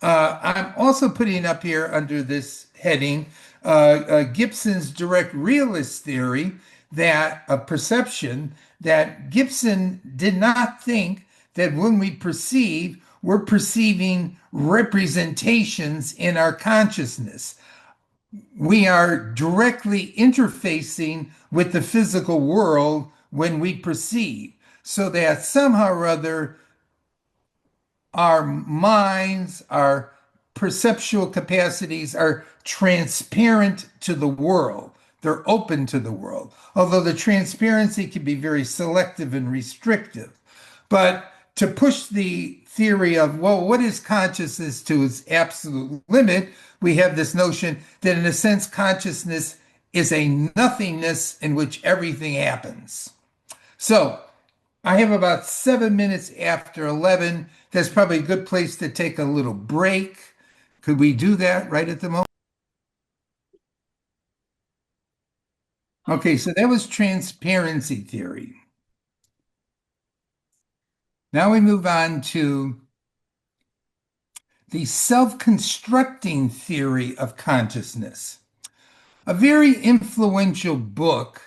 I'm also putting up here under this heading Gibson's direct realist theory that a perception that Gibson did not think that when we perceive, we're perceiving representations in our consciousness. We are directly interfacing with the physical world when we perceive, so that somehow or other our minds, our perceptual capacities are transparent to the world. They're open to the world, although the transparency can be very selective and restrictive. But to push the theory of, well, what is consciousness to its absolute limit, we have this notion that, in a sense, consciousness is a nothingness in which everything happens. So, I have about 7 minutes after 11. That's probably a good place to take a little break. Could we do that right at the moment? Okay, so that was transparency theory. Now we move on to the self-constructing theory of consciousness. A very influential book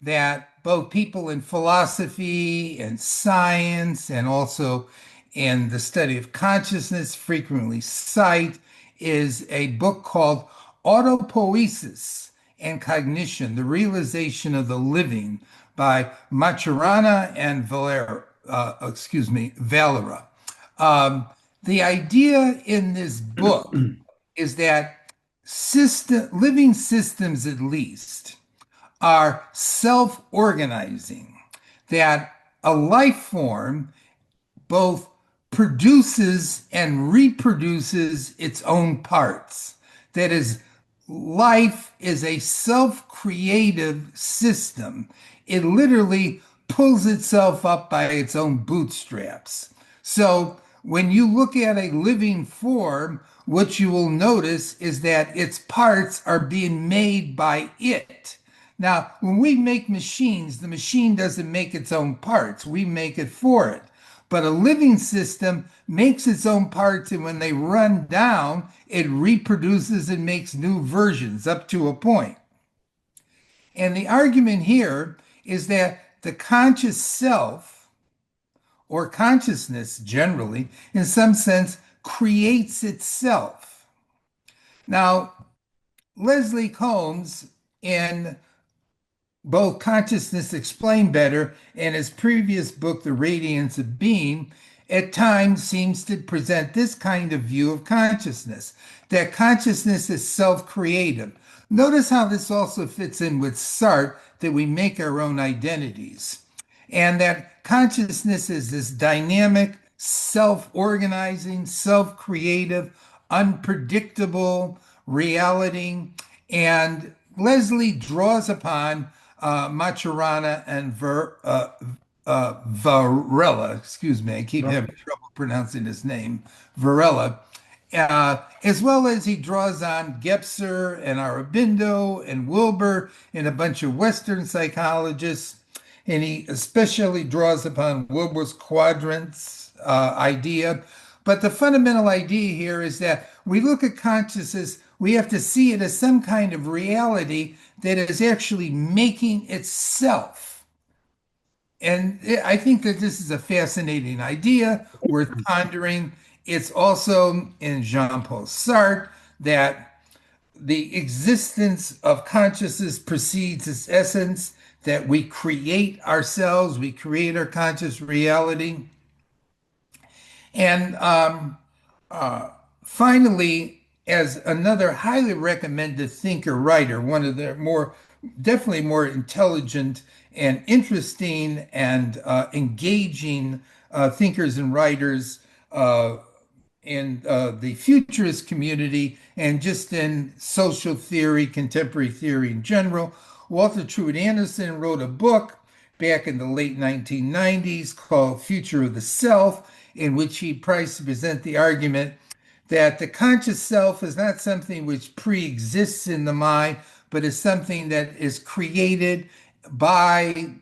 that both people in philosophy and science and also in the study of consciousness frequently cite is a book called Autopoiesis and Cognition, The Realization of the Living by Maturana and Valera. The idea in this book is that living systems, at least, are self-organizing, that a life form both produces and reproduces its own parts. That is, life is a self-creative system. It literally pulls itself up by its own bootstraps. So when you look at a living form, what you will notice is that its parts are being made by it. Now, when we make machines, the machine doesn't make its own parts. We make it for it. But a living system makes its own parts, and when they run down, it reproduces and makes new versions up to a point. And the argument here is that the conscious self, or consciousness generally, in some sense, creates itself. Now, Leslie Combs, in both Consciousness Explained Better and his previous book, The Radiance of Being, at times seems to present this kind of view of consciousness, that consciousness is self-creative. Notice how this also fits in with Sartre, that we make our own identities, and that consciousness is this dynamic, self-organizing, self-creative, unpredictable reality. And Leslie draws upon Maturana and Varela, excuse me, I keep having trouble pronouncing his name, Varela, as well as he draws on Gebser and Aurobindo and Wilbur and a bunch of Western psychologists. And he especially draws upon Wilbur's quadrants idea. But the fundamental idea here is that we look at consciousness, we have to see it as some kind of reality that is actually making itself. And I think that this is a fascinating idea worth pondering. It's also in Jean-Paul Sartre that the existence of consciousness precedes its essence, that we create ourselves, we create our conscious reality. And finally, as another highly recommended thinker writer, one of the definitely more intelligent and interesting and engaging thinkers and writers in the futurist community and just in social theory, contemporary theory in general. Walter Truett Anderson wrote a book back in the late 1990s called Future of the Self, in which he tries to present the argument that the conscious self is not something which pre-exists in the mind, but is something that is created by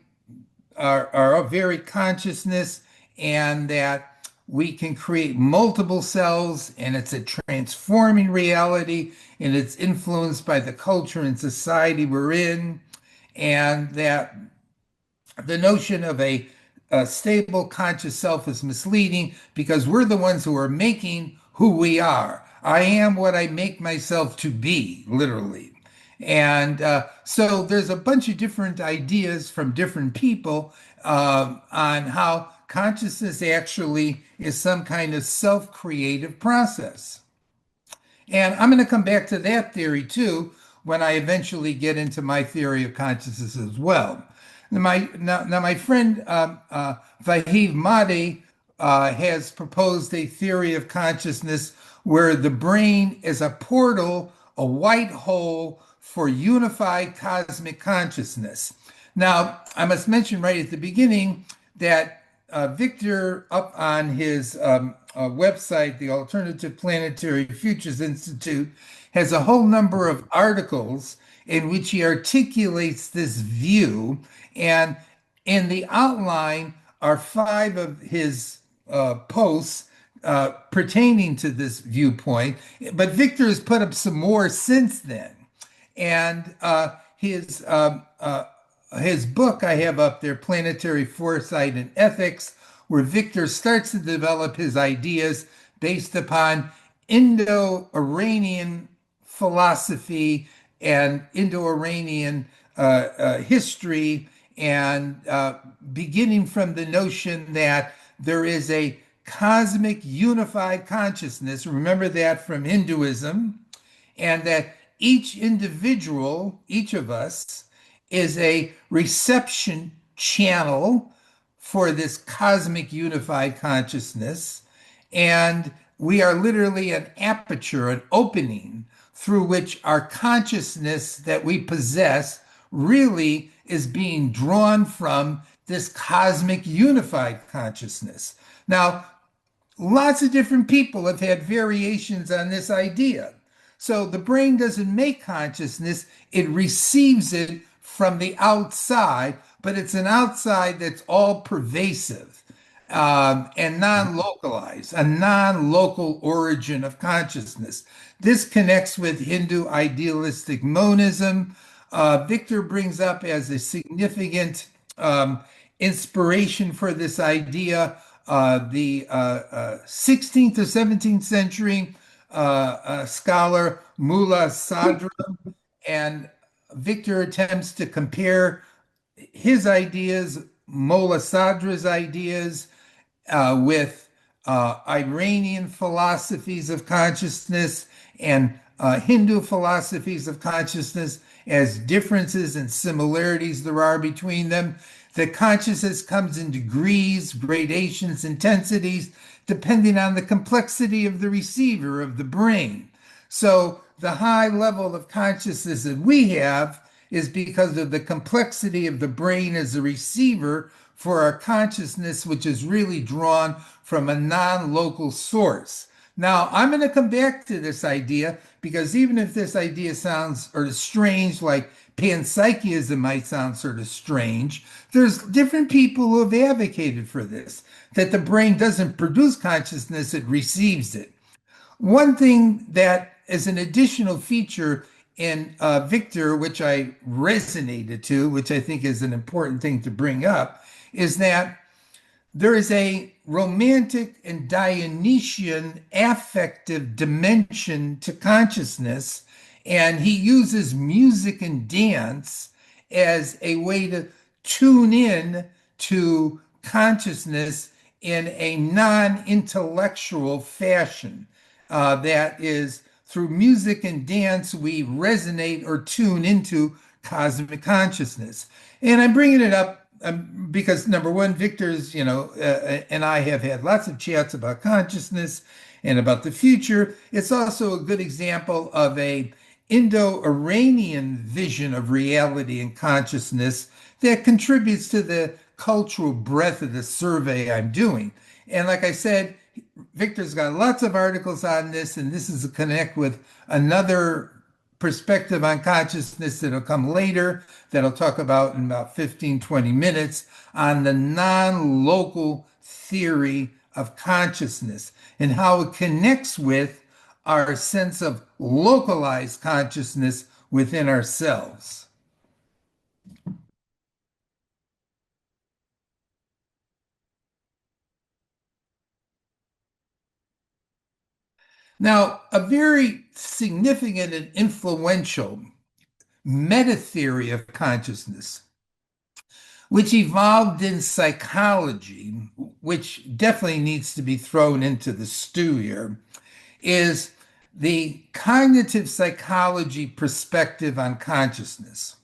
our very consciousness, and that we can create multiple selves, and it's a transforming reality, and it's influenced by the culture and society we're in, and that the notion of a stable conscious self is misleading because we're the ones who are making who we are. I am what I make myself to be, literally. And so there's a bunch of different ideas from different people on how consciousness actually is some kind of self-creative process. And I'm going to come back to that theory too when I eventually get into my theory of consciousness as well. Now my friend Vahiv Madeh has proposed a theory of consciousness where the brain is a portal, a white hole for unified cosmic consciousness. Now, I must mention right at the beginning that Victor, up on his website, the Alternative Planetary Futures Institute, has a whole number of articles in which he articulates this view. And in the outline are five of his posts pertaining to this viewpoint. But Victor has put up some more since then. And his book I have up there, Planetary Foresight and Ethics, where Victor starts to develop his ideas based upon Indo-Iranian philosophy and Indo-Iranian history, and beginning from the notion that there is a cosmic unified consciousness. Remember that from Hinduism, and that each individual, each of us, is a reception channel for this cosmic unified consciousness. And we are literally an aperture, an opening through which our consciousness that we possess really is being drawn from this cosmic unified consciousness. Now, lots of different people have had variations on this idea. So the brain doesn't make consciousness, it receives it from the outside, but it's an outside that's all pervasive and non-localized, a non-local origin of consciousness. This connects with Hindu idealistic monism. Victor brings up as a significant inspiration for this idea the 16th or 17th century scholar Mullah Sadra, and Victor attempts to compare his ideas, Mullah Sadra's ideas, with Iranian philosophies of consciousness and Hindu philosophies of consciousness as differences and similarities there are between them. That consciousness comes in degrees, gradations, intensities, depending on the complexity of the receiver, of the brain. So the high level of consciousness that we have is because of the complexity of the brain as a receiver for our consciousness, which is really drawn from a non-local source. Now, I'm going to come back to this idea because even if this idea sounds sort of strange, like panpsychism might sound sort of strange, there's different people who have advocated for this, that the brain doesn't produce consciousness, it receives it. One thing that is an additional feature in Victor, which I resonated to, which I think is an important thing to bring up, is that there is a romantic and Dionysian affective dimension to consciousness, and he uses music and dance as a way to tune in to consciousness in a non-intellectual fashion. That is, through music and dance, we resonate or tune into cosmic consciousness. And I'm bringing it up because number one, Victor's, and I have had lots of chats about consciousness and about the future. It's also a good example of a Indo-Iranian vision of reality and consciousness that contributes to the cultural breadth of the survey I'm doing. And like I said, Victor's got lots of articles on this, and this is a connect with another perspective on consciousness that'll come later, that I'll talk about in about 15, 20 minutes on the non-local theory of consciousness and how it connects with our sense of localized consciousness within ourselves. Now, a very significant and influential meta theory of consciousness, which evolved in psychology, which definitely needs to be thrown into the stew here, is the cognitive psychology perspective on consciousness.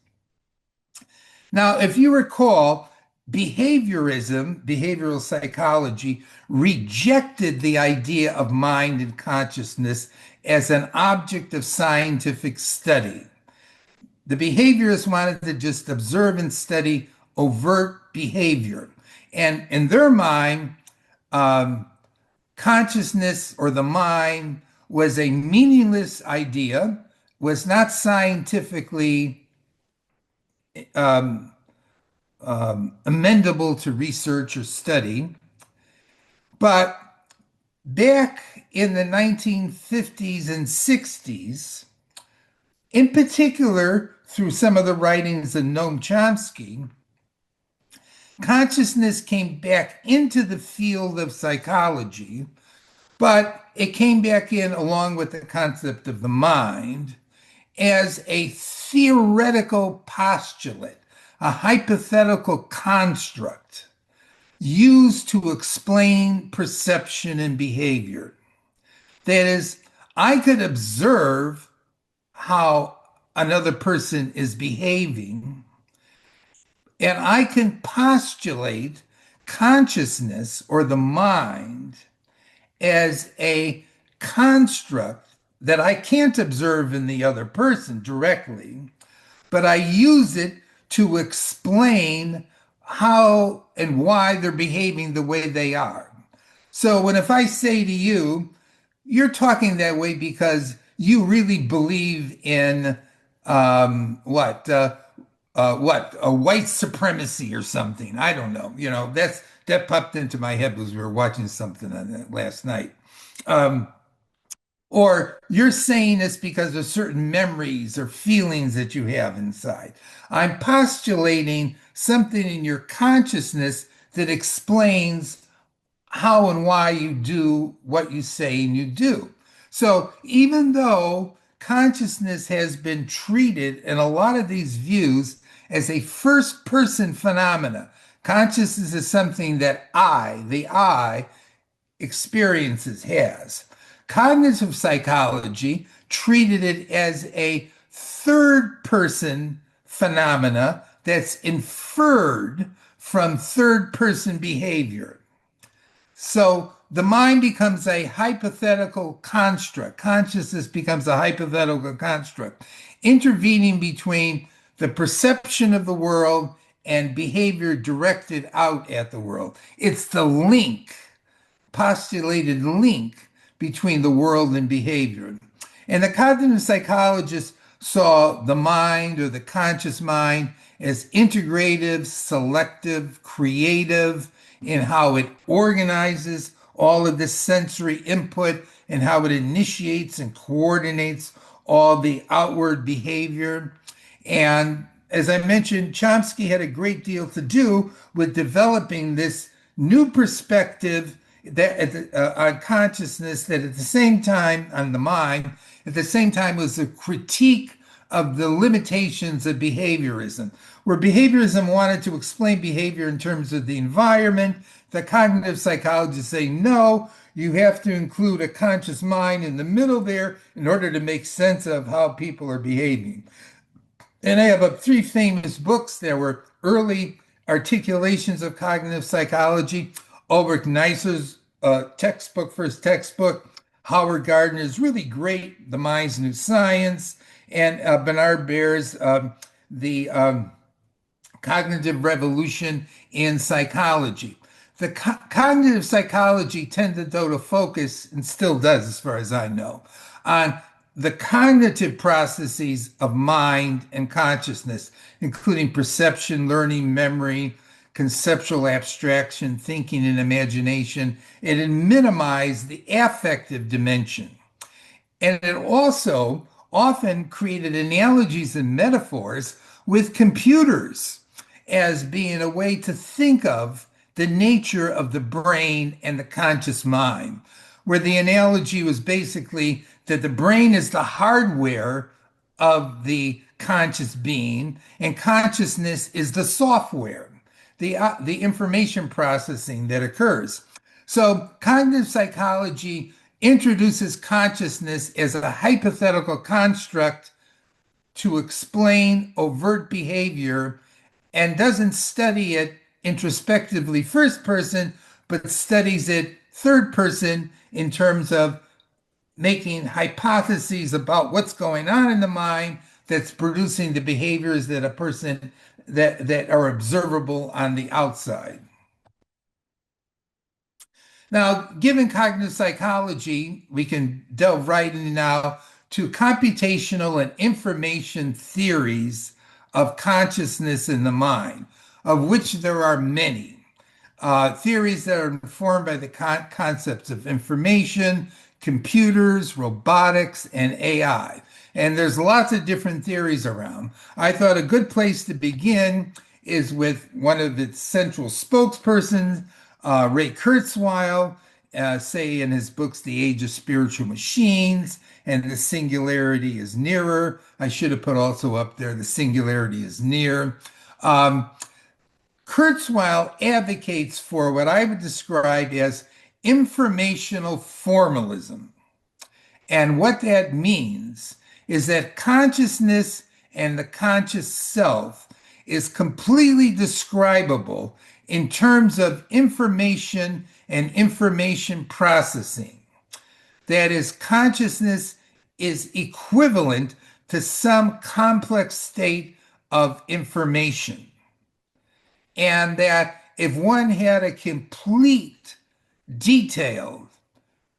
Now, if you recall, behavioral psychology, rejected the idea of mind and consciousness as an object of scientific study. The behaviorists wanted to just observe and study overt behavior. And in their mind, um, consciousness or the mind was a meaningless idea, was not scientifically um, amendable to research or study. But back in the 1950s and 60s, in particular through some of the writings of Noam Chomsky, consciousness came back into the field of psychology, but it came back in along with the concept of the mind as a theoretical postulate, a hypothetical construct used to explain perception and behavior. That is, I could observe how another person is behaving, and I can postulate consciousness or the mind as a construct that I can't observe in the other person directly, but I use it to explain how and why they're behaving the way they are. So when if I say to you, you're talking that way because you really believe in what a white supremacy or something. I don't know. That popped into my head as we were watching something on that last night. Um, or you're saying this because of certain memories or feelings that you have inside. I'm postulating something in your consciousness that explains how and why you do what you say and you do. So even though consciousness has been treated in a lot of these views as a first person phenomena, consciousness is something that the I, experiences, has. Cognitive psychology treated it as a third person phenomena that's inferred from third person behavior. So the mind becomes a hypothetical construct. Consciousness becomes a hypothetical construct, intervening between the perception of the world and behavior directed out at the world. It's the postulated link between the world and behavior. And the cognitive psychologists saw the mind or the conscious mind as integrative, selective, creative in how it organizes all of this sensory input and how it initiates and coordinates all the outward behavior. And as I mentioned, Chomsky had a great deal to do with developing this new perspective that on consciousness that at the same time, on the mind, at the same time was a critique of the limitations of behaviorism. Where behaviorism wanted to explain behavior in terms of the environment, the cognitive psychologists say, no, you have to include a conscious mind in the middle there in order to make sense of how people are behaving. And I have three famous books that were early articulations of cognitive psychology. Ulrich Neisser's first textbook. Howard Gardner's really great, The Mind's New Science. And Bernard Baer's The Cognitive Revolution in Psychology. The cognitive psychology tended, though, to focus, and still does as far as I know, on the cognitive processes of mind and consciousness, including perception, learning, memory, conceptual abstraction, thinking, and imagination. It minimized the affective dimension. And it also often created analogies and metaphors with computers as being a way to think of the nature of the brain and the conscious mind, where the analogy was basically that the brain is the hardware of the conscious being, and consciousness is the software, the information processing that occurs. So, cognitive psychology introduces consciousness as a hypothetical construct to explain overt behavior and doesn't study it introspectively first person, but studies it third person in terms of making hypotheses about what's going on in the mind that's producing the behaviors that a person that are observable on the outside. Now, given cognitive psychology, we can delve right in now to computational and information theories of consciousness in the mind, of which there are many. Theories that are informed by the concepts of information, computers, robotics, and AI. And there's lots of different theories around. I thought a good place to begin is with one of its central spokespersons, Ray Kurzweil, say in his books, The Age of Spiritual Machines and The Singularity is Nearer. I should have put also up there, The Singularity is Near. Kurzweil advocates for what I would describe as informational formalism. And what that means is that consciousness and the conscious self is completely describable in terms of information and information processing. That is, consciousness is equivalent to some complex state of information. And that if one had a complete, detailed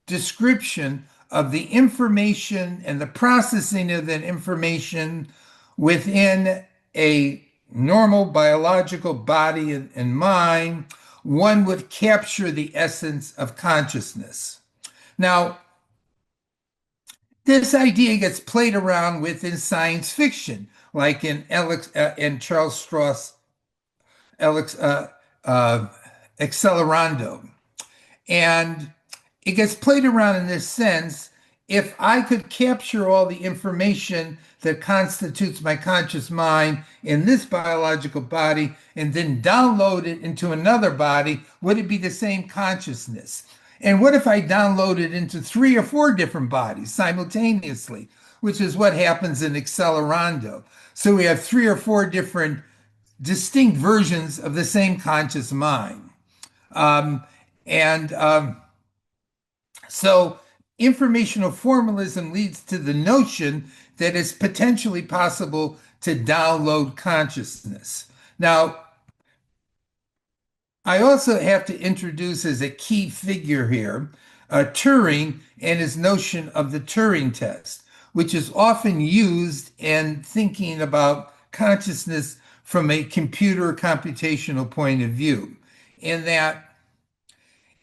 description of the information and the processing of that information within a normal biological body and mind, one would capture the essence of consciousness. Now, this idea gets played around with in science fiction, like in Charles Stross' Accelerando. And it gets played around in this sense. If I could capture all the information that constitutes my conscious mind in this biological body and then download it into another body, would it be the same consciousness? And what if I download it into 3 or 4 different bodies simultaneously, which is what happens in Accelerando? So we have 3 or 4 different distinct versions of the same conscious mind. So informational formalism leads to the notion that it's potentially possible to download consciousness. Now, I also have to introduce as a key figure here Turing and his notion of the Turing test, which is often used in thinking about consciousness from a computer computational point of view, in that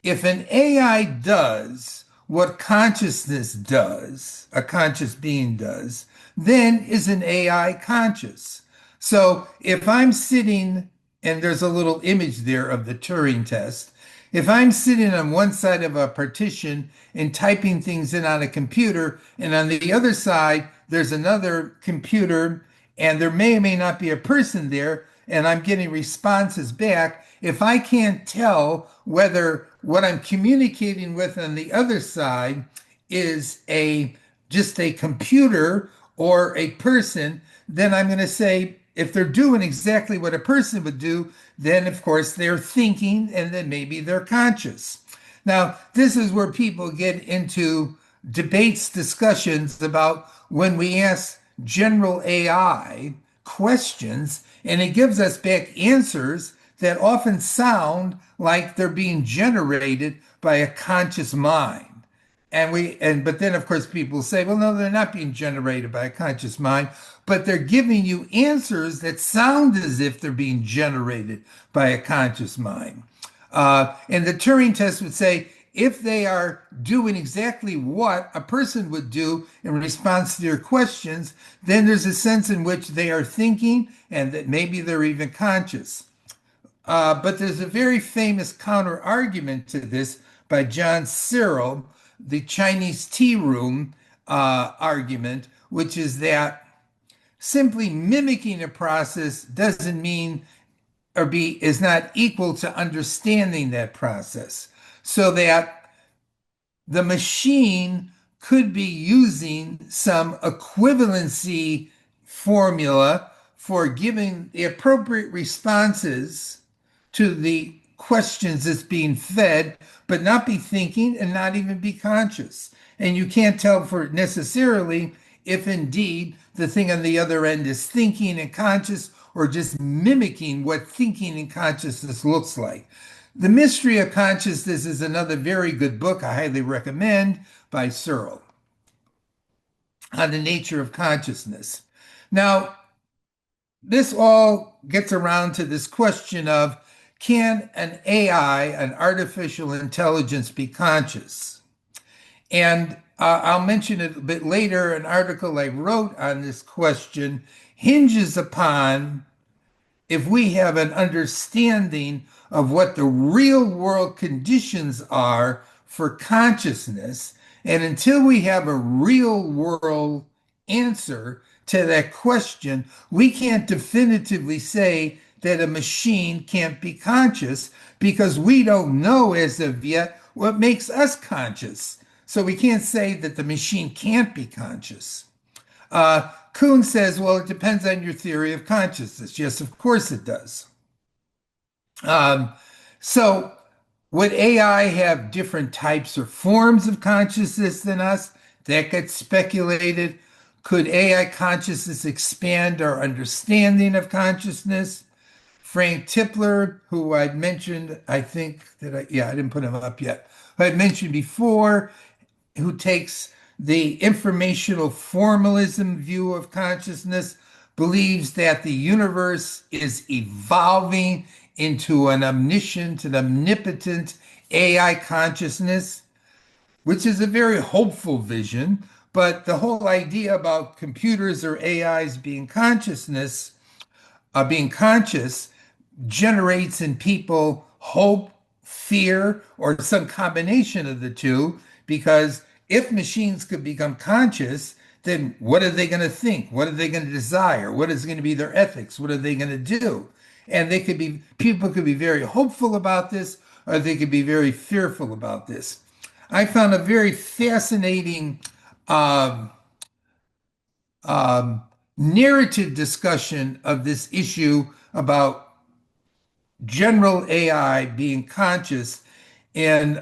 if an AI does what consciousness does, a conscious being does, then is an AI conscious? So if I'm sitting, and there's a little image there of the Turing test, if I'm sitting on one side of a partition and typing things in on a computer, and on the other side, there's another computer, and there may or may not be a person there, and I'm getting responses back, if I can't tell whether what I'm communicating with on the other side is just a computer or a person, then I'm going to say, if they're doing exactly what a person would do, then of course they're thinking, and then maybe they're conscious. Now, this is where people get into debates, discussions about when we ask general AI questions, and it gives us back answers that often sound like they're being generated by a conscious mind. but then of course people say, well, no, they're not being generated by a conscious mind, but they're giving you answers that sound as if they're being generated by a conscious mind. And the Turing test would say if they are doing exactly what a person would do in response to your questions, then there's a sense in which they are thinking and that maybe they're even conscious. But there's a very famous counter argument to this by John Searle, the Chinese tea room argument, which is that simply mimicking a process doesn't mean or be is not equal to understanding that process. So that the machine could be using some equivalency formula for giving the appropriate responses to the questions that's being fed, but not be thinking and not even be conscious. And you can't tell for necessarily if indeed the thing on the other end is thinking and conscious or just mimicking what thinking and consciousness looks like. The Mystery of Consciousness is another very good book I highly recommend by Searle on the nature of consciousness. Now, this all gets around to this question of can an AI, an artificial intelligence, be conscious? And I'll mention it a bit later. An article I wrote on this question hinges upon if we have an understanding of what the real world conditions are for consciousness. And until we have a real world answer to that question, we can't definitively say that a machine can't be conscious because we don't know as of yet what makes us conscious. So we can't say that the machine can't be conscious. Kuhn says, well, it depends on your theory of consciousness. Yes, of course it does. So would AI have different types or forms of consciousness than us? That gets speculated. Could AI consciousness expand our understanding of consciousness? Frank Tipler, who I'd mentioned, I think that I didn't put him up yet. I had mentioned before, who takes the informational formalism view of consciousness, believes that the universe is evolving into an omniscient and omnipotent AI consciousness, which is a very hopeful vision. But the whole idea about computers or AIs being conscious, generates in people hope, fear, or some combination of the two. Because if machines could become conscious, then what are they going to think? What are they going to desire? What is going to be their ethics? What are they going to do? And people could be very hopeful about this, or they could be very fearful about this. I found a very fascinating um, um, narrative discussion of this issue about general AI being conscious in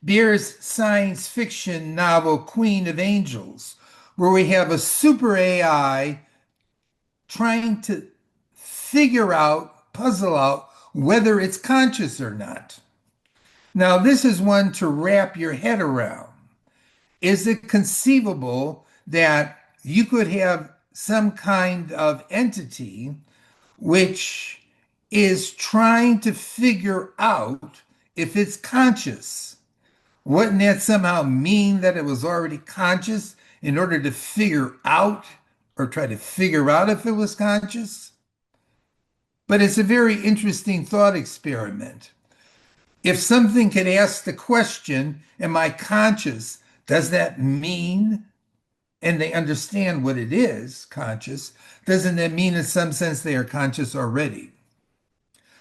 Beer's science fiction novel Queen of Angels, where we have a super AI trying to puzzle out whether it's conscious or not. Now, this is one to wrap your head around. Is it conceivable that you could have some kind of entity which is trying to figure out if it's conscious? Wouldn't that somehow mean that it was already conscious in order to figure out or try to figure out if it was conscious? But it's a very interesting thought experiment. If something could ask the question, am I conscious? Does that mean, and they understand what it is, conscious, doesn't that mean in some sense they are conscious already?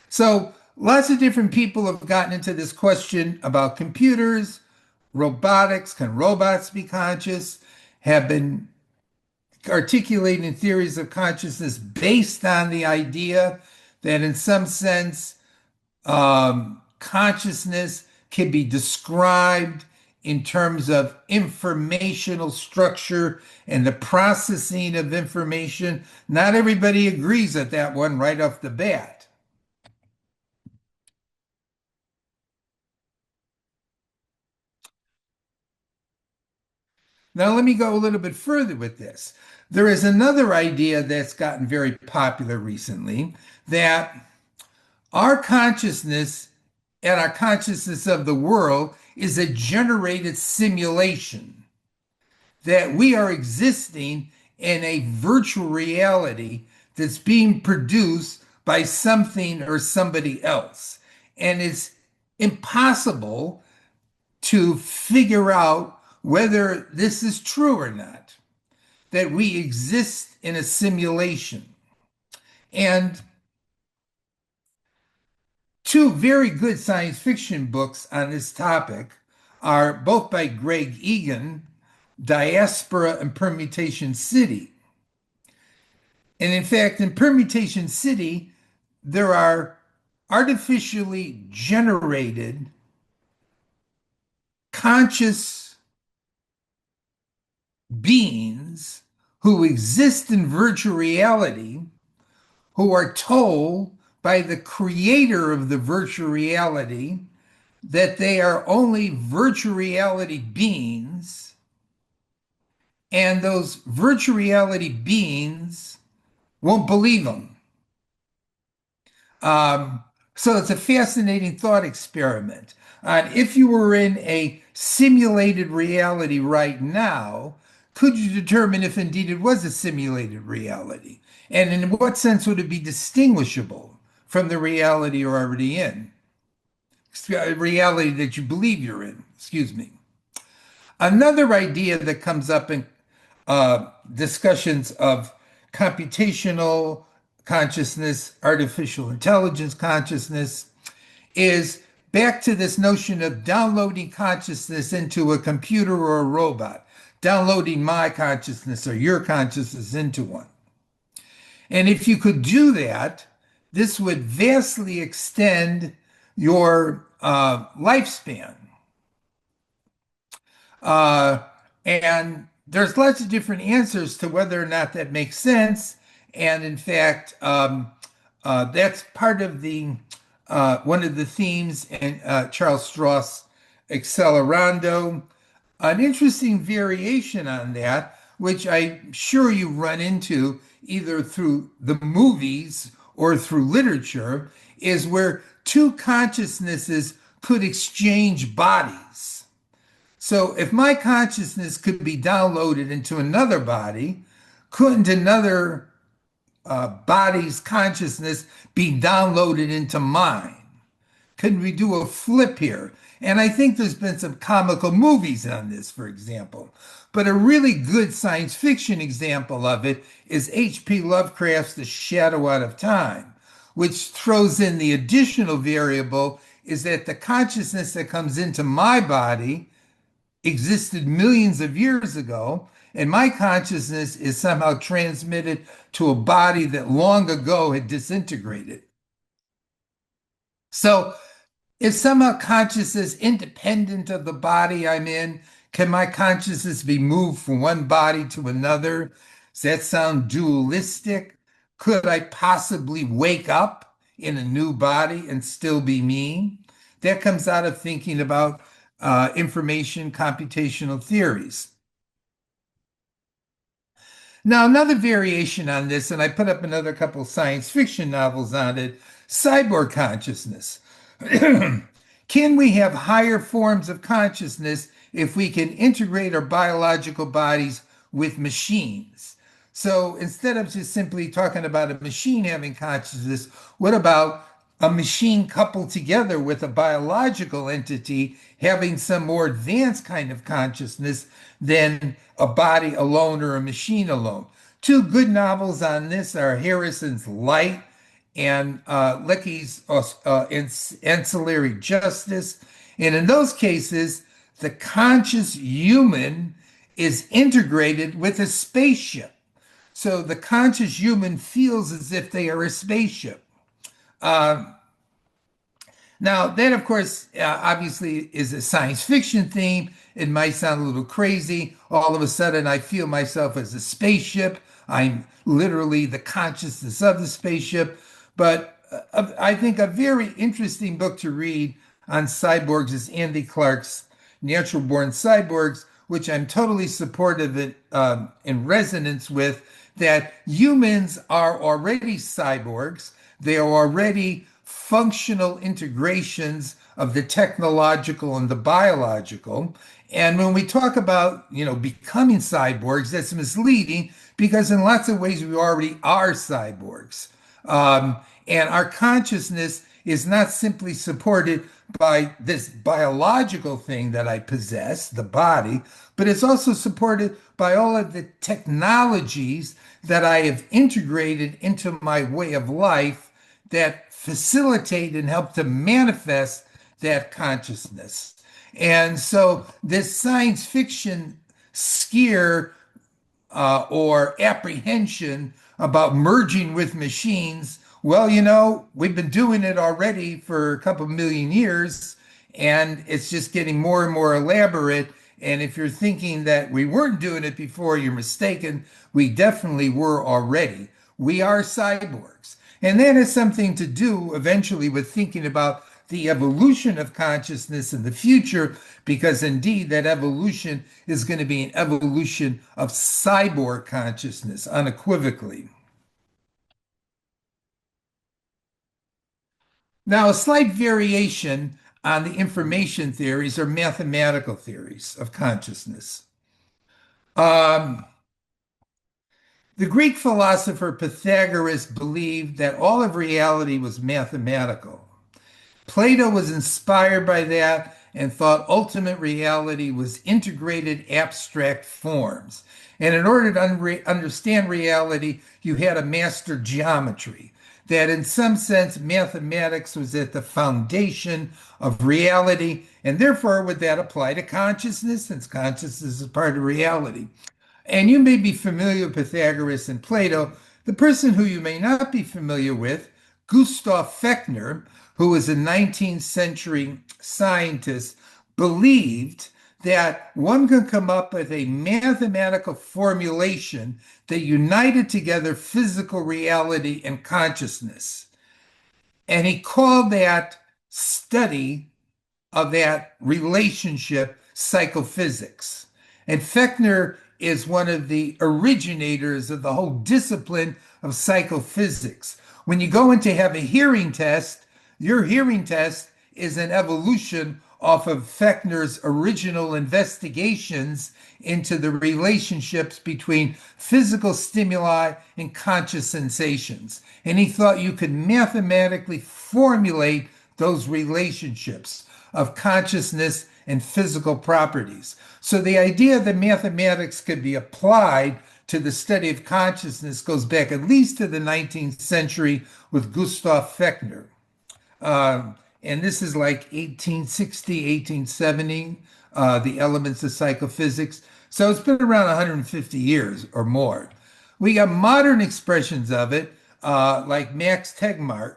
So lots of different people have gotten into this question about computers, robotics, can robots be conscious, have been articulating theories of consciousness based on the idea that in some sense consciousness can be described in terms of informational structure and the processing of information. Not everybody agrees at that one right off the bat. Now, let me go a little bit further with this. There is another idea that's gotten very popular recently that our consciousness and our consciousness of the world is a generated simulation, that we are existing in a virtual reality that's being produced by something or somebody else. And it's impossible to figure out whether this is true or not, that we exist in a simulation. And two very good science fiction books on this topic are both by Greg Egan, Diaspora and Permutation City. And in fact, in Permutation City, there are artificially generated conscious beings who exist in virtual reality, who are told by the creator of the virtual reality that they are only virtual reality beings, and those virtual reality beings won't believe them. So it's a fascinating thought experiment. If you were in a simulated reality right now, could you determine if indeed it was a simulated reality? And in what sense would it be distinguishable from the reality you're already in? Reality that you believe you're in, excuse me. Another idea that comes up in discussions of computational consciousness, artificial intelligence consciousness, is back to this notion of downloading consciousness into a computer or a robot, downloading my consciousness or your consciousness into one. And if you could do that, this would vastly extend your lifespan. Uh, and there's lots of different answers to whether or not that makes sense. And in fact, that's part of the one of the themes in Charles Strauss' Accelerando. An interesting variation on that, which I'm sure you run into either through the movies or through literature, is where two consciousnesses could exchange bodies. So if my consciousness could be downloaded into another body, couldn't another body's consciousness be downloaded into mine? Could we do a flip here? And I think there's been some comical movies on this, for example. But a really good science fiction example of it is H.P. Lovecraft's The Shadow Out of Time, which throws in the additional variable is that the consciousness that comes into my body existed millions of years ago, and my consciousness is somehow transmitted to a body that long ago had disintegrated. So is somehow consciousness independent of the body I'm in? Can my consciousness be moved from one body to another? Does that sound dualistic? Could I possibly wake up in a new body and still be me? That comes out of thinking about information computational theories. Now, another variation on this, and I put up another couple of science fiction novels on it, cyborg consciousness. Can we have higher forms of consciousness if we can integrate our biological bodies with machines? So instead of just simply talking about a machine having consciousness, what about a machine coupled together with a biological entity having some more advanced kind of consciousness than a body alone or a machine alone? Two good novels on this are Harrison's Light and Lecky's Ancillary Justice. And in those cases, the conscious human is integrated with a spaceship. So the conscious human feels as if they are a spaceship. Now, that, of course, obviously is a science fiction theme. It might sound a little crazy. All of a sudden, I feel myself as a spaceship. I'm literally the consciousness of the spaceship. But I think a very interesting book to read on cyborgs is Andy Clark's Natural Born Cyborgs, which I'm totally supportive in resonance with, that humans are already cyborgs. They are already functional integrations of the technological and the biological. And when we talk about, becoming cyborgs, that's misleading because in lots of ways we already are cyborgs. Um, and our consciousness is not simply supported by this biological thing that I possess, the body, but it's also supported by all of the technologies that I have integrated into my way of life that facilitate and help to manifest that consciousness. And so this science fiction scare or apprehension about merging with machines. Well, we've been doing it already for a couple million years, and it's just getting more and more elaborate. And if you're thinking that we weren't doing it before, you're mistaken. We definitely were already. We are cyborgs. And that has something to do eventually with thinking about the evolution of consciousness in the future, because indeed that evolution is going to be an evolution of cyborg consciousness, unequivocally. Now, a slight variation on the information theories or mathematical theories of consciousness. Um, the Greek philosopher Pythagoras believed that all of reality was mathematical. Plato was inspired by that and thought ultimate reality was integrated abstract forms. And in order to understand reality, you had to master geometry. That in some sense, mathematics was at the foundation of reality, and therefore would that apply to consciousness, since consciousness is part of reality. And you may be familiar with Pythagoras and Plato. The person who you may not be familiar with, Gustav Fechner, who was a 19th century scientist, believed that one could come up with a mathematical formulation that united together physical reality and consciousness. And he called that study of that relationship psychophysics. And Fechner is one of the originators of the whole discipline of psychophysics. When you go in to have a hearing test, your hearing test is an evolution off of Fechner's original investigations into the relationships between physical stimuli and conscious sensations. And he thought you could mathematically formulate those relationships of consciousness and physical properties. So the idea that mathematics could be applied to the study of consciousness goes back at least to the 19th century with Gustav Fechner. And this is like 1860, 1870, the elements of psychophysics. So it's been around 150 years or more. We got modern expressions of it, like Max Tegmark.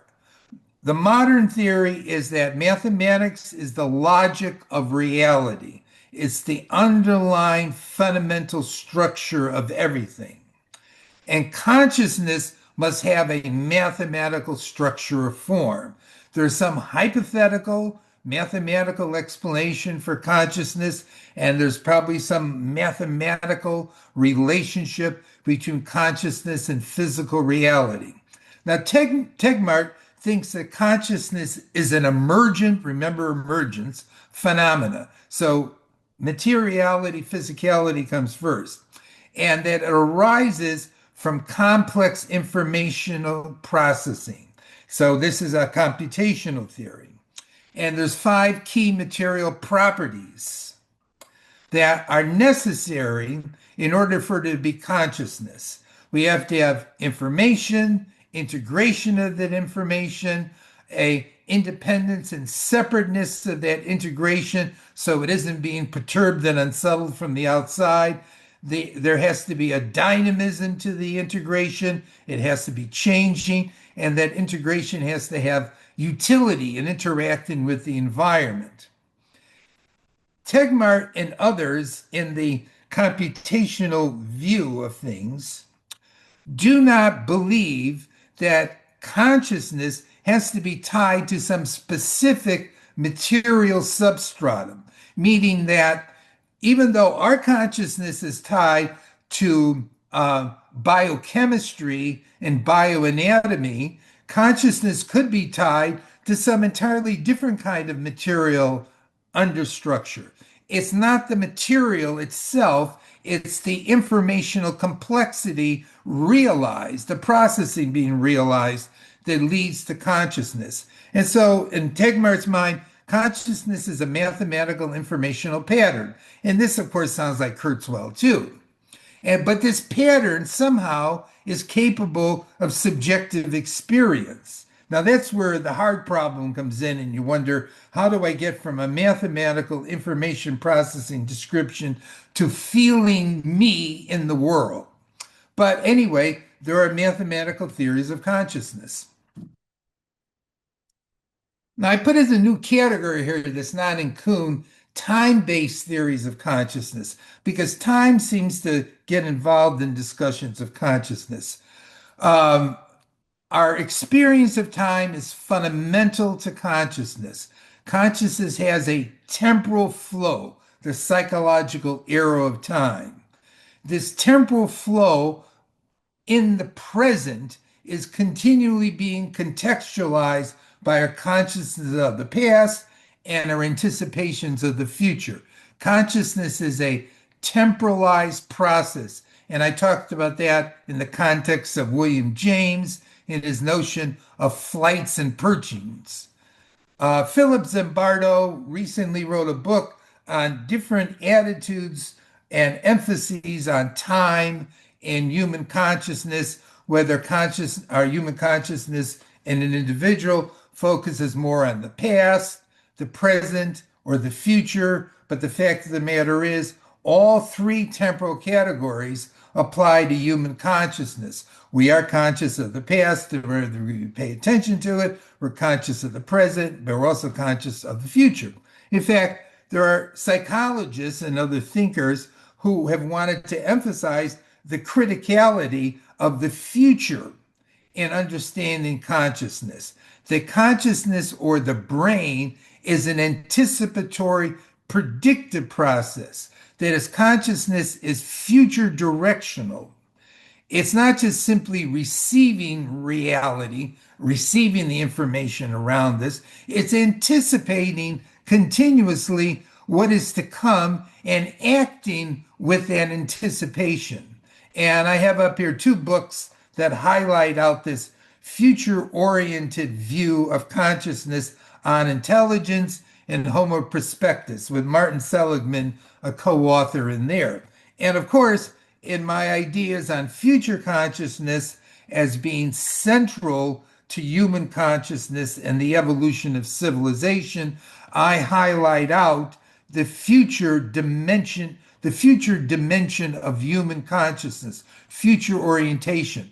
The modern theory is that mathematics is the logic of reality. It's the underlying fundamental structure of everything. And consciousness must have a mathematical structure or form. There's some hypothetical mathematical explanation for consciousness, and there's probably some mathematical relationship between consciousness and physical reality. Now, Tegmark thinks that consciousness is an emergent, remember emergence, phenomena. So materiality, physicality comes first, and that it arises from complex informational processing. So this is a computational theory. And there's 5 key material properties that are necessary in order for it to be consciousness. We have to have information, integration of that information, a independence and separateness of that integration so it isn't being perturbed and unsettled from the outside. There has to be a dynamism to the integration. It has to be changing, and that integration has to have utility and interacting with the environment. Tegmark and others in the computational view of things do not believe that consciousness has to be tied to some specific material substratum, meaning that even though our consciousness is tied to biochemistry and bioanatomy, consciousness could be tied to some entirely different kind of material understructure. It's not the material itself, it's the informational complexity realized, the processing being realized that leads to consciousness. And so, in Tegmark's mind, consciousness is a mathematical informational pattern. And this, of course, sounds like Kurzweil too. But this pattern somehow is capable of subjective experience. Now, that's where the hard problem comes in, and you wonder, how do I get from a mathematical information processing description to feeling me in the world? But anyway, there are mathematical theories of consciousness. Now, I put as a new category here that's not in Kuhn, time-based theories of consciousness, because time seems to get involved in discussions of consciousness. Um, our experience of time is fundamental to consciousness. Consciousness has a temporal flow, the psychological arrow of time. This temporal flow in the present is continually being contextualized by our consciousness of the past and our anticipations of the future. Consciousness is a temporalized process. And I talked about that in the context of William James and his notion of flights and perchings. Philip Zimbardo recently wrote a book on different attitudes and emphases on time and human consciousness, whether our human consciousness in an individual focuses more on the past, the present, or the future. But the fact of the matter is, all three temporal categories apply to human consciousness. We are conscious of the past, whether we pay attention to it. We're conscious of the present, but we're also conscious of the future. In fact, there are psychologists and other thinkers who have wanted to emphasize the criticality of the future in understanding consciousness. The consciousness or the brain is an anticipatory predictive process. That is, consciousness is future directional. It's not just simply receiving reality, receiving the information around us. It's anticipating continuously what is to come and acting with that anticipation. And I have up here two books that highlight out this future-oriented view of consciousness on intelligence and Homo prospectus with Martin Seligman, a co-author in there. And of course, in my ideas on future consciousness as being central to human consciousness and the evolution of civilization, I highlight out the future dimension of human consciousness, future orientation,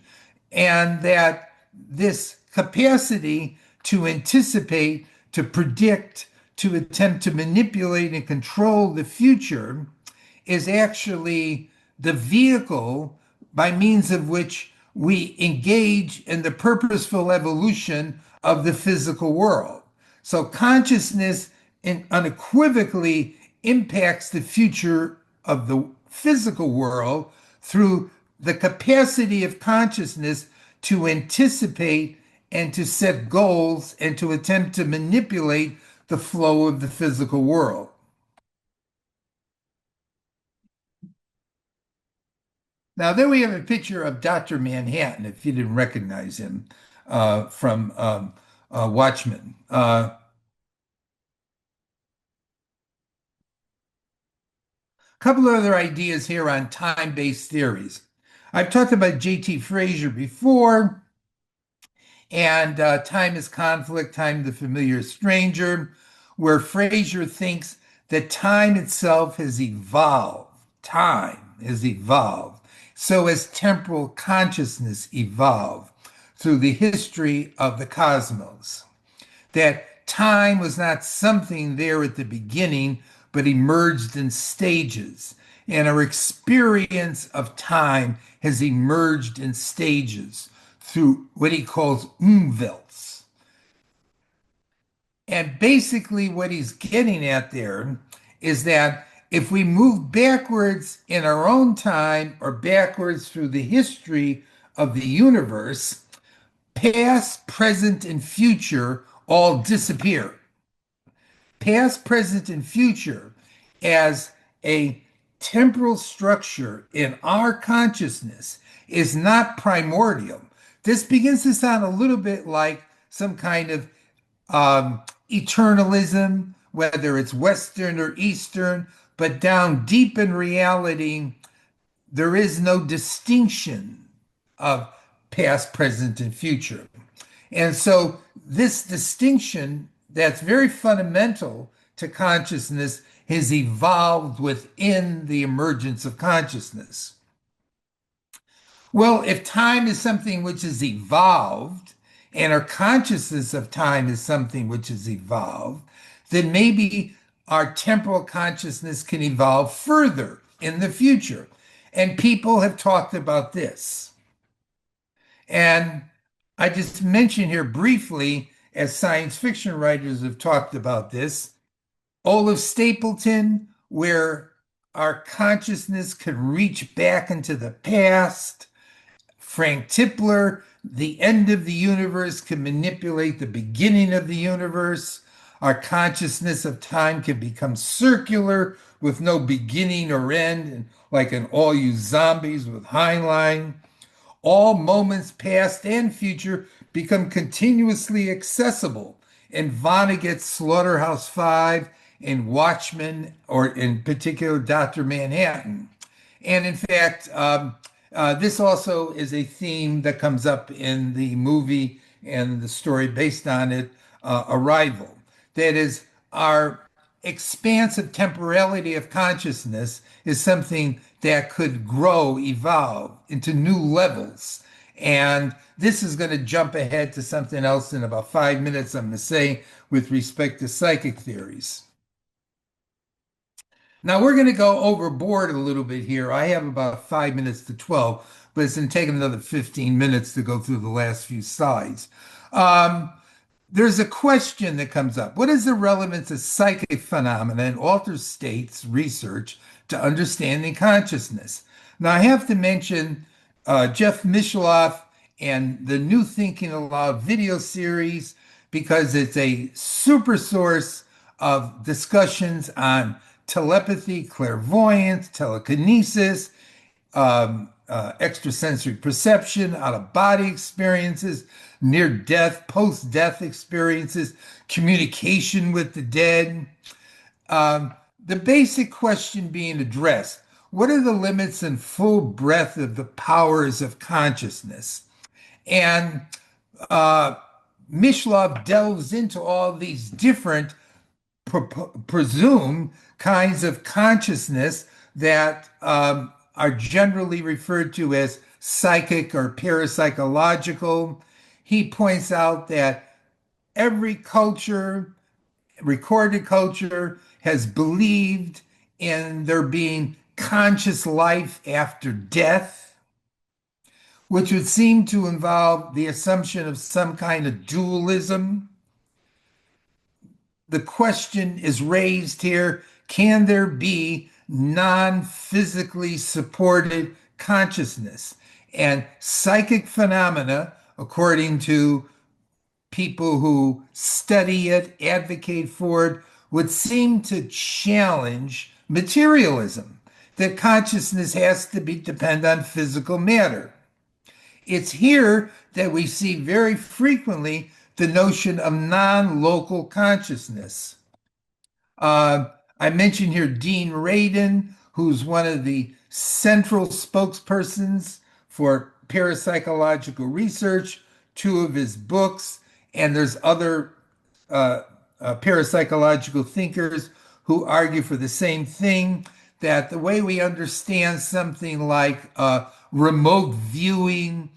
and that this capacity to anticipate, to predict, to attempt to manipulate and control the future is actually the vehicle by means of which we engage in the purposeful evolution of the physical world. So consciousness unequivocally impacts the future of the physical world through the capacity of consciousness to anticipate and to set goals and to attempt to manipulate the flow of the physical world. Now, there we have a picture of Dr. Manhattan, if you didn't recognize him from Watchmen. A couple of other ideas here on time-based theories. I've talked about J.T. Frazier before, and time is conflict, time the familiar stranger, where Frazier thinks that time itself has evolved. Time has evolved. So has temporal consciousness evolved through the history of the cosmos. That time was not something there at the beginning, but emerged in stages. And our experience of time has emerged in stages through what he calls umwelts. And basically, what he's getting at there is that if we move backwards in our own time or backwards through the history of the universe, past, present, and future all disappear. Past, present, and future as a temporal structure in our consciousness is not primordial. This begins to sound a little bit like some kind of eternalism, whether it's Western or Eastern, but down deep in reality, there is no distinction of past, present, and future. And so, this distinction that's very fundamental to consciousness has evolved within the emergence of consciousness. Well, if time is something which is evolved, and our consciousness of time is something which is evolved, then maybe our temporal consciousness can evolve further in the future. And people have talked about this. And I just mentioned here briefly, as science fiction writers have talked about this, Olaf Stapleton, where our consciousness could reach back into the past. Frank Tipler, the end of the universe can manipulate the beginning of the universe. Our consciousness of time can become circular with no beginning or end, and like an all you zombies with Heinlein. All moments past and future become continuously accessible in Vonnegut's Slaughterhouse Five, in Watchmen, or in particular Dr. Manhattan. And in fact, this also is a theme that comes up in the movie and the story based on it, Arrival. That is, our expansive temporality of consciousness is something that could grow, evolve into new levels. And this is going to jump ahead to something else in about 5 minutes, I'm going to say, with respect to psychic theories. Now we're going to go overboard a little bit here. I have about 5 minutes to 12, but it's going to take another 15 minutes to go through the last few slides. Um, there's a question that comes up. What is the relevance of psychic phenomena and altered states research to understanding consciousness? Now, I have to mention Jeff Mishloff and the New Thinking Aloud video series because it's a super source of discussions on telepathy, clairvoyance, telekinesis, extrasensory perception, out of body experiences, near death, post death experiences, communication with the dead. The basic question being addressed: what are the limits and full breadth of the powers of consciousness? And Mishlov delves into all these different presumed kinds of consciousness that are generally referred to as psychic or parapsychological. He points out that every culture, recorded culture, has believed in there being conscious life after death, which would seem to involve the assumption of some kind of dualism. The question is raised here: can there be non physically supported consciousness? And psychic phenomena, according to people who study it, advocate for it, would seem to challenge materialism, that consciousness has to be depend on physical matter. It's here that we see very frequently the notion of non-local consciousness. I mentioned here Dean Radin, who's one of the central spokespersons for parapsychological research, two of his books, and there's other parapsychological thinkers who argue for the same thing, that the way we understand something like remote viewing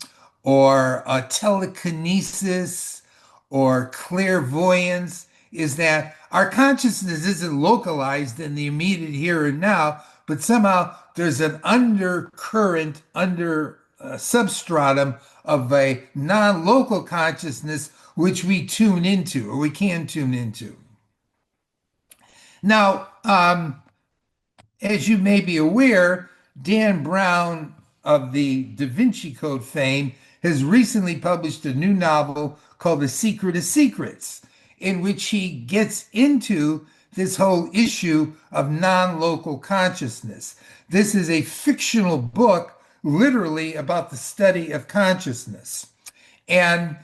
or telekinesis or clairvoyance is that our consciousness isn't localized in the immediate here and now, but somehow there's an undercurrent, under substratum of a non-local consciousness which we tune into, or we can tune into. Now, As you may be aware, Dan Brown of the Da Vinci Code fame has recently published a new novel called The Secret of Secrets, in which he gets into this whole issue of non local consciousness. This is a fictional book, literally about the study of consciousness. And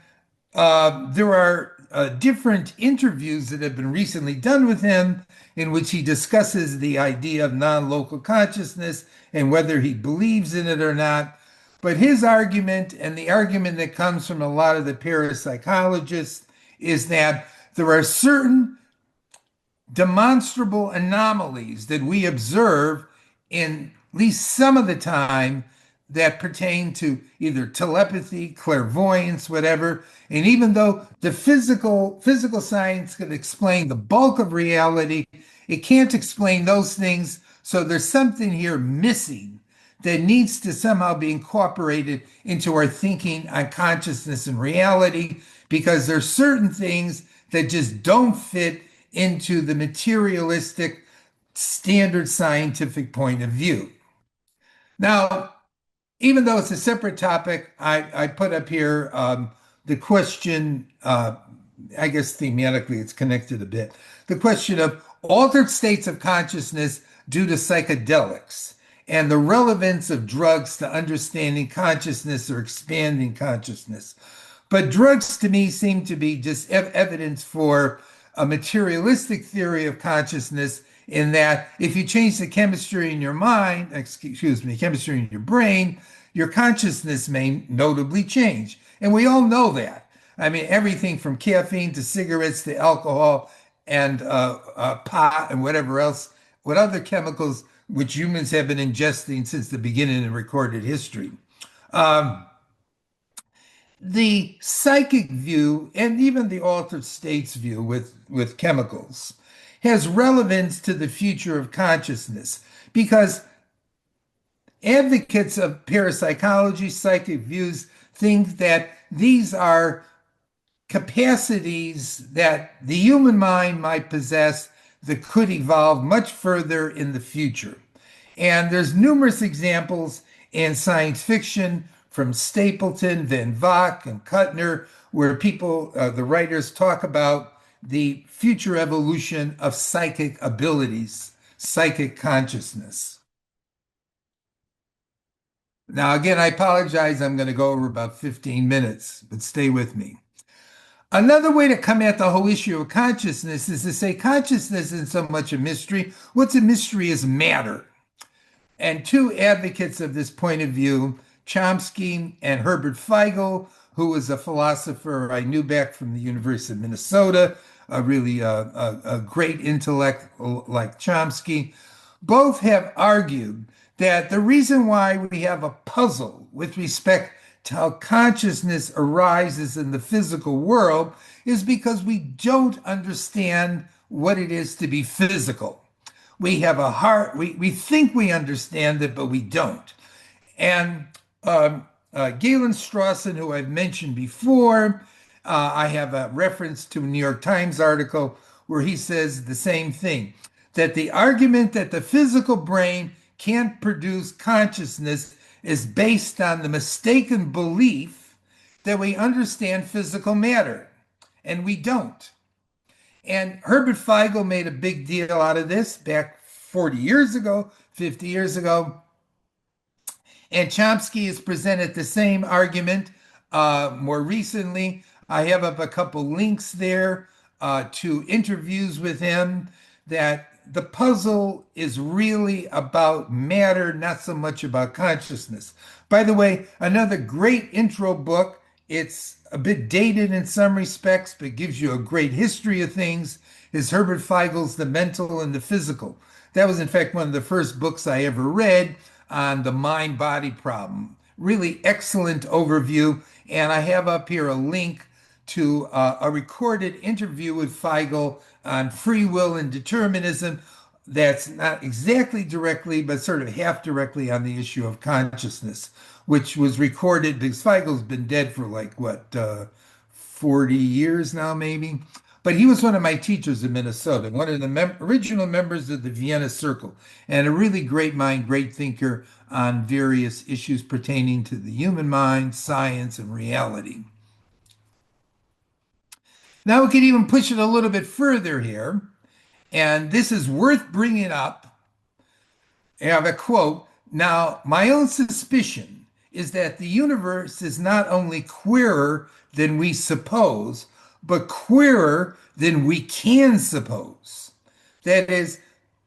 there are different interviews that have been recently done with him in which he discusses the idea of non local consciousness and whether he believes in it or not. But his argument, and the argument that comes from a lot of the parapsychologists, is that there are certain demonstrable anomalies that we observe in at least some of the time that pertain to either telepathy, clairvoyance, whatever. And even though the physical science can explain the bulk of reality, it can't explain those things. So there's something here missing that needs to somehow be incorporated into our thinking on consciousness and reality, because there's certain things that just don't fit into the materialistic standard scientific point of view. Now, even though it's a separate topic, I put up here the question, I guess thematically it's connected a bit, the question of altered states of consciousness due to psychedelics and the relevance of drugs to understanding consciousness or expanding consciousness. But drugs to me seem to be just evidence for a materialistic theory of consciousness, in that if you change the chemistry in your mind, excuse me, chemistry in your brain, your consciousness may notably change. And we all know that. I mean, everything from caffeine to cigarettes to alcohol and pot and whatever else, what other chemicals which humans have been ingesting since the beginning of recorded history. Um, the psychic view and even the altered states view with chemicals has relevance to the future of consciousness, because advocates of parapsychology, psychic views, think that these are capacities that the human mind might possess that could evolve much further in the future. And there's numerous examples in science fiction from Stapleton, Van Vogt, and Kuttner, where people, the writers, talk about the future evolution of psychic abilities, psychic consciousness. Now, again, I apologize. I'm going to go over about 15 minutes, but stay with me. Another way to come at the whole issue of consciousness is to say consciousness isn't so much a mystery. What's a mystery is matter. And two advocates of this point of view, Chomsky and Herbert Feigl, who was a philosopher I knew back from the University of Minnesota, a really a great intellect like Chomsky, both have argued that the reason why we have a puzzle with respect to how consciousness arises in the physical world is because we don't understand what it is to be physical. We have a heart, we think we understand it, but we don't. And Galen Strawson, who I've mentioned before, I have a reference to a New York Times article where he says the same thing, that the argument that the physical brain can't produce consciousness is based on the mistaken belief that we understand physical matter, and we don't. And Herbert Feigl made a big deal out of this back 40 years ago, 50 years ago. And Chomsky has presented the same argument more recently. I have up a couple links there to interviews with him, that the puzzle is really about matter, not so much about consciousness. By the way, another great intro book. It's a bit dated in some respects, but gives you a great history of things, is Herbert Feigl's The Mental and the Physical. That was, in fact, one of the first books I ever read on the mind-body problem. Really excellent overview. And I have up here a link to a recorded interview with Feigl on free will and determinism, that's not exactly directly, but sort of half directly on the issue of consciousness, which was recorded because Feigl's been dead for like, what, 40 years now, maybe? But he was one of my teachers in Minnesota, one of the original members of the Vienna Circle, and a really great mind, great thinker on various issues pertaining to the human mind, science, and reality. Now we can even push it a little bit further here, and this is worth bringing up. I have a quote. Now, my own suspicion is that the universe is not only queerer than we suppose, but queerer than we can suppose. That is,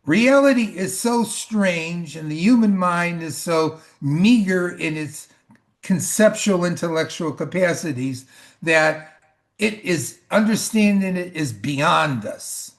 reality is so strange and the human mind is so meager in its conceptual intellectual capacities that it is understanding it is beyond us.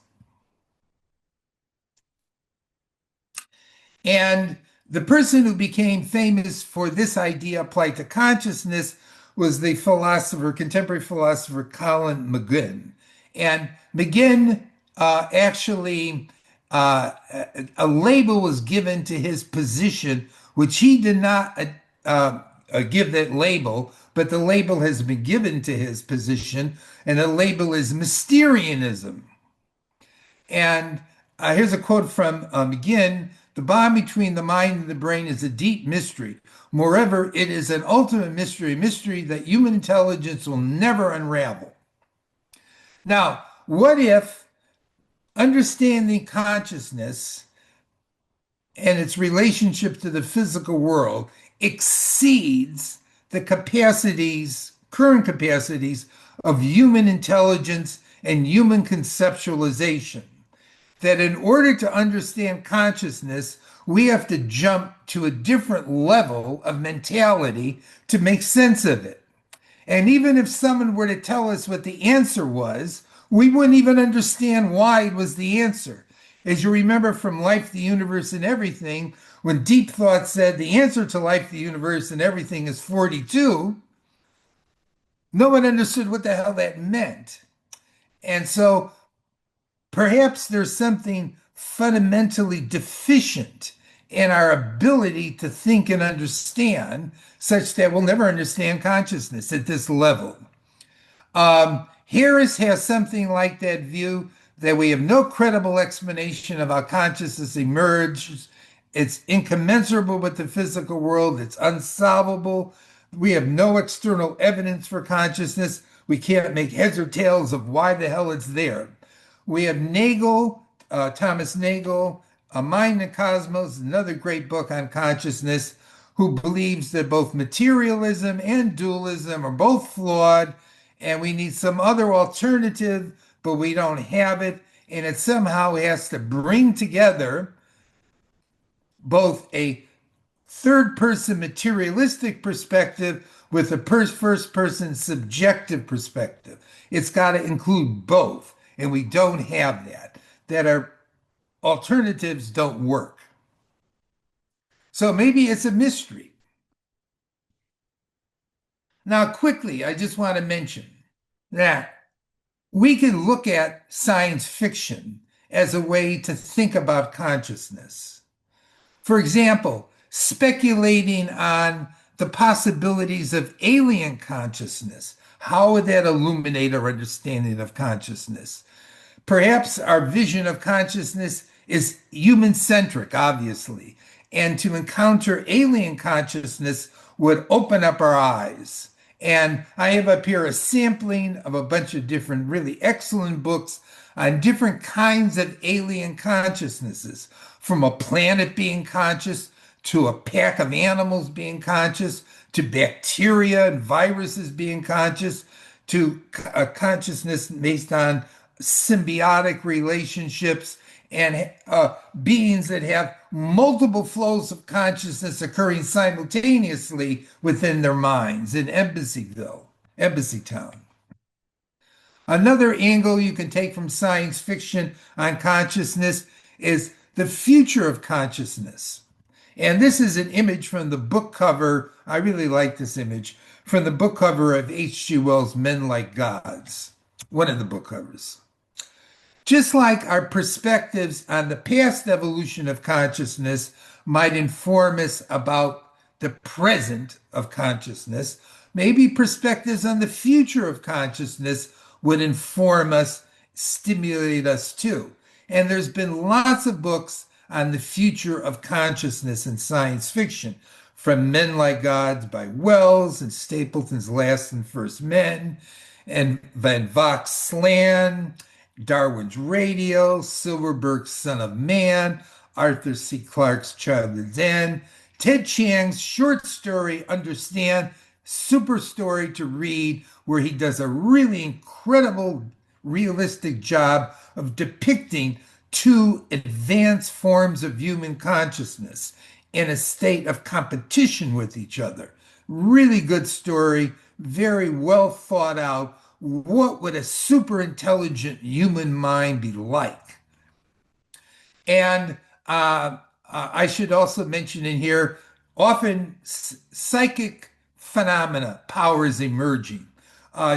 And the person who became famous for this idea applied to consciousness was the philosopher, contemporary philosopher Colin McGinn. And McGinn actually, a label was given to his position, which he did not give that label, but the label has been given to his position, and the label is mysterianism. And here's a quote from McGinn. The bond between the mind and the brain is a deep mystery. Moreover, it is an ultimate mystery, a mystery that human intelligence will never unravel. Now, what if understanding consciousness and its relationship to the physical world exceeds the capacities, current capacities of human intelligence and human conceptualization? That in order to understand consciousness, we have to jump to a different level of mentality to make sense of it. And even if someone were to tell us what the answer was, we wouldn't even understand why it was the answer. As you remember from Life, the Universe, and Everything, when Deep Thought said the answer to life, the universe, and everything is 42, no one understood what the hell that meant. And so perhaps there's something fundamentally deficient in our ability to think and understand, such that we'll never understand consciousness at this level. Harris has something like that view, that we have no credible explanation of how consciousness emerges. It's incommensurable with the physical world. It's unsolvable. We have no external evidence for consciousness. We can't make heads or tails of why the hell it's there. We have Nagel, Thomas Nagel, A Mind and Cosmos, another great book on consciousness, who believes that both materialism and dualism are both flawed, and we need some other alternative, but we don't have it. And it somehow has to bring together both a third person materialistic perspective with a first person subjective perspective. It's got to include both. And we don't have that. That our alternatives don't work. So maybe it's a mystery. Now, quickly, I just want to mention that we can look at science fiction as a way to think about consciousness. For example, speculating on the possibilities of alien consciousness. How would that illuminate our understanding of consciousness? Perhaps our vision of consciousness is human-centric, obviously, and to encounter alien consciousness would open up our eyes. And I have up here a sampling of a bunch of different really excellent books on different kinds of alien consciousnesses, from a planet being conscious to a pack of animals being conscious, to bacteria and viruses being conscious, to a consciousness based on symbiotic relationships and beings that have multiple flows of consciousness occurring simultaneously within their minds in Embassy Town. Another angle you can take from science fiction on consciousness is the future of consciousness. And this is an image from the book cover. I really like this image from the book cover of H.G. Wells' Men Like Gods, one of the book covers. Just like our perspectives on the past evolution of consciousness might inform us about the present of consciousness, maybe perspectives on the future of consciousness would inform us stimulate us too. And there's been lots of books on the future of consciousness in science fiction, from Men Like Gods by Wells and Stapleton's Last and First Men, and Van Vocht's Slan, Darwin's Radio, Silverberg's Son of Man, Arthur C. Clarke's Childhood's End, Ted Chiang's short story, Understand, super story to read, where he does a really incredible, realistic job of depicting two advanced forms of human consciousness in a state of competition with each other. Really good story, very well thought out. What would a super intelligent human mind be like? And I should also mention in here, often psychic phenomena, powers emerging.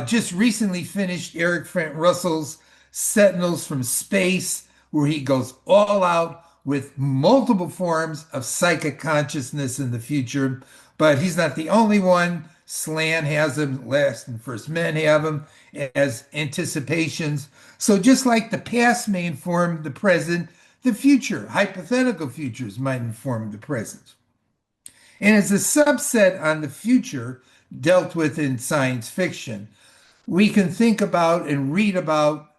Just recently finished Eric Frank Russell's Sentinels from Space, where he goes all out with multiple forms of psychic consciousness in the future. But he's not the only one. Slan has them, Last and First Men have them as anticipations. So just like the past may inform the present, the future, hypothetical futures, might inform the present. And as a subset on the future dealt with in science fiction, we can think about and read about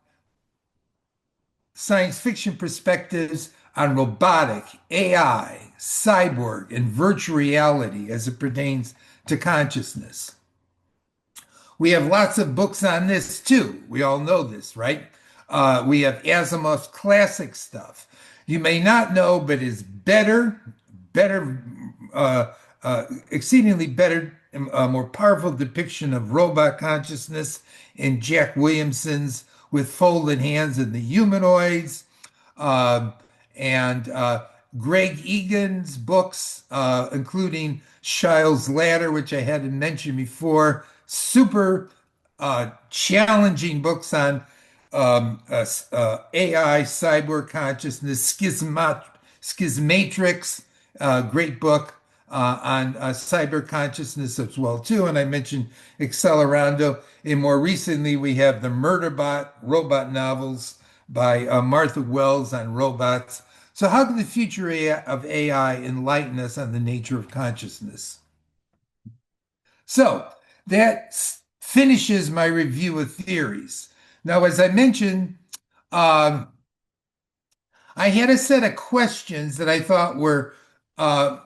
science fiction perspectives on robotic, AI, cyborg, and virtual reality as it pertains to consciousness. We have lots of books on this too. We all know this, right? We have Asimov's classic stuff. You may not know, but is exceedingly better, more powerful depiction of robot consciousness in Jack Williamson's With Folded Hands and the Humanoids, and Greg Egan's books, including Shile's Ladder, which I hadn't mentioned before, super challenging books on AI, cyborg consciousness, Schismatrix, great book on cyber consciousness as well too. And I mentioned Accelerando. And more recently, we have the Murderbot robot novels by Martha Wells on robots. So how can the future of AI enlighten us on the nature of consciousness? So that finishes my review of theories. Now, as I mentioned, I had a set of questions that I thought were good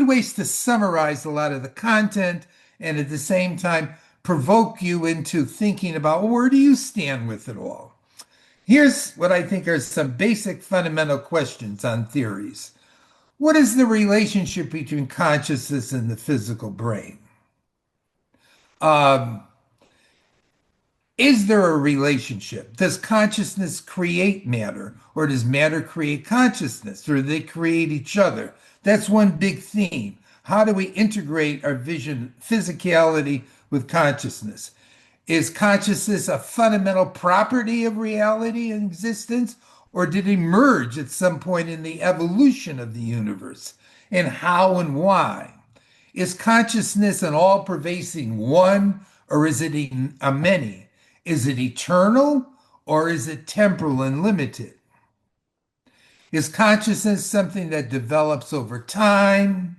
ways to summarize a lot of the content and at the same time provoke you into thinking about, well, where do you stand with it all? Here's what I think are some basic fundamental questions on theories. What is the relationship between consciousness and the physical brain? Um, Is there a relationship? Does consciousness create matter, or does matter create consciousness, or do they create each other? That's one big theme. How do we integrate our vision, physicality with consciousness? Is consciousness a fundamental property of reality and existence, or did it emerge at some point in the evolution of the universe? And how and why? Is consciousness an all-pervasive one, or is it a many? Is it eternal or is it temporal and limited? Is consciousness something that develops over time,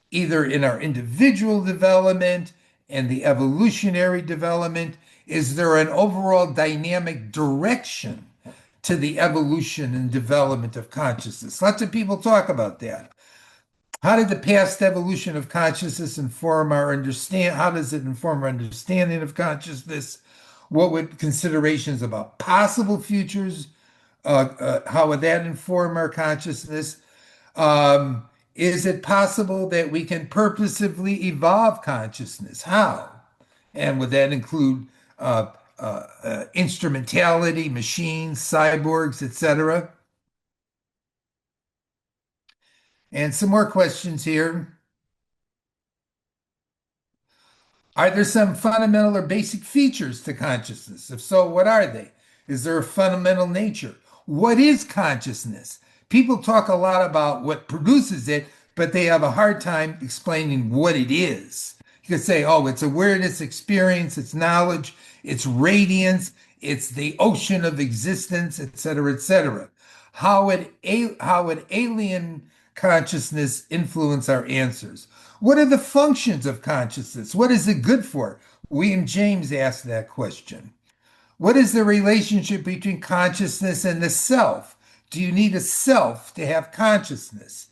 either in our individual development and the evolutionary development? Is there an overall dynamic direction to the evolution and development of consciousness? Lots of people talk about that. How did the past evolution of consciousness inform our understand? How does it inform our understanding of consciousness? What would considerations about possible futures? How would that inform our consciousness? Is it possible that we can purposively evolve consciousness? How? And would that include instrumentality, machines, cyborgs, etc.? And some more questions here. Are there some fundamental or basic features to consciousness? If so, what are they? Is there a fundamental nature? What is consciousness? People talk a lot about what produces it, but they have a hard time explaining what it is. You could say, oh, it's awareness, experience, it's knowledge, its radiance, it's the ocean of existence, etc., etc. How would alien consciousness influence our answers? What are the functions of consciousness? What is it good for? William James asked that question. What is the relationship between consciousness and the self? Do you need a self to have consciousness?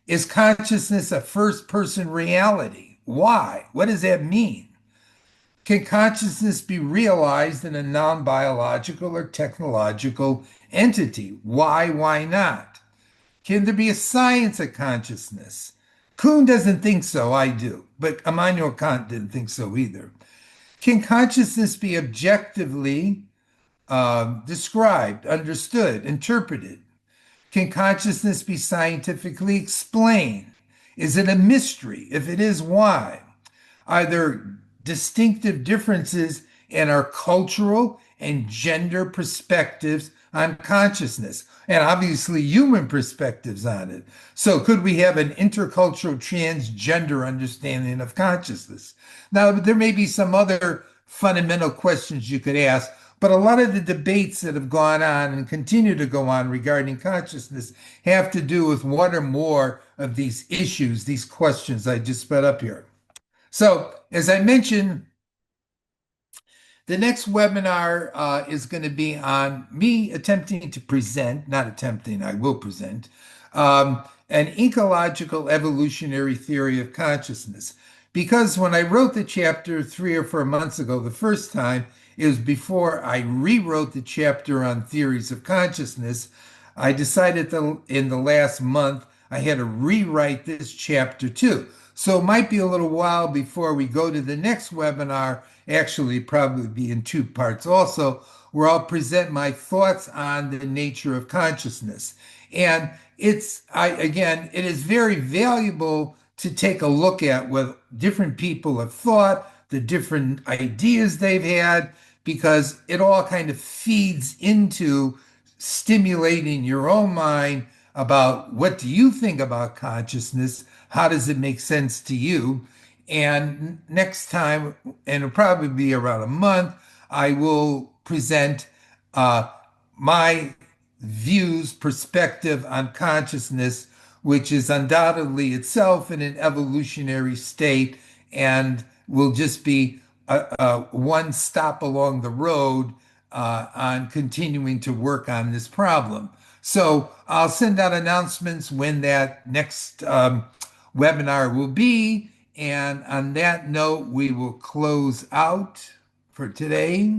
Is consciousness a first person reality? Why? What does that mean? Can consciousness be realized in a non biological or technological entity? Why not? Can there be a science of consciousness? Kuhn doesn't think so, I do, but Immanuel Kant didn't think so either. Can consciousness be objectively described, understood, interpreted? Can consciousness be scientifically explained? Is it a mystery? If it is, why? Are there distinctive differences in our cultural and gender perspectives on consciousness? And obviously, human perspectives on it. So, could we have an intercultural transgender understanding of consciousness? Now, there may be some other fundamental questions you could ask, but a lot of the debates that have gone on and continue to go on regarding consciousness have to do with one or more of these issues, these questions I just put up here. So, as I mentioned, the next webinar is going to be on me attempting to present, not attempting, I will present, an ecological evolutionary theory of consciousness. Because when I wrote the chapter 3 or 4 months ago, the first time, it was before I rewrote the chapter on theories of consciousness. I decided that in the last month, I had to rewrite this chapter too. So it might be a little while before we go to the next webinar, actually probably be in 2 parts also, where I'll present my thoughts on the nature of consciousness. And again, it is very valuable to take a look at what different people have thought, the different ideas they've had, because it all kind of feeds into stimulating your own mind about what do you think about consciousness? How does it make sense to you? And next time, and it'll probably be around a month, I will present my views, perspective on consciousness, which is undoubtedly itself in an evolutionary state and will just be one stop along the road on continuing to work on this problem. So I'll send out announcements when that next webinar will be. And on that note, we will close out for today.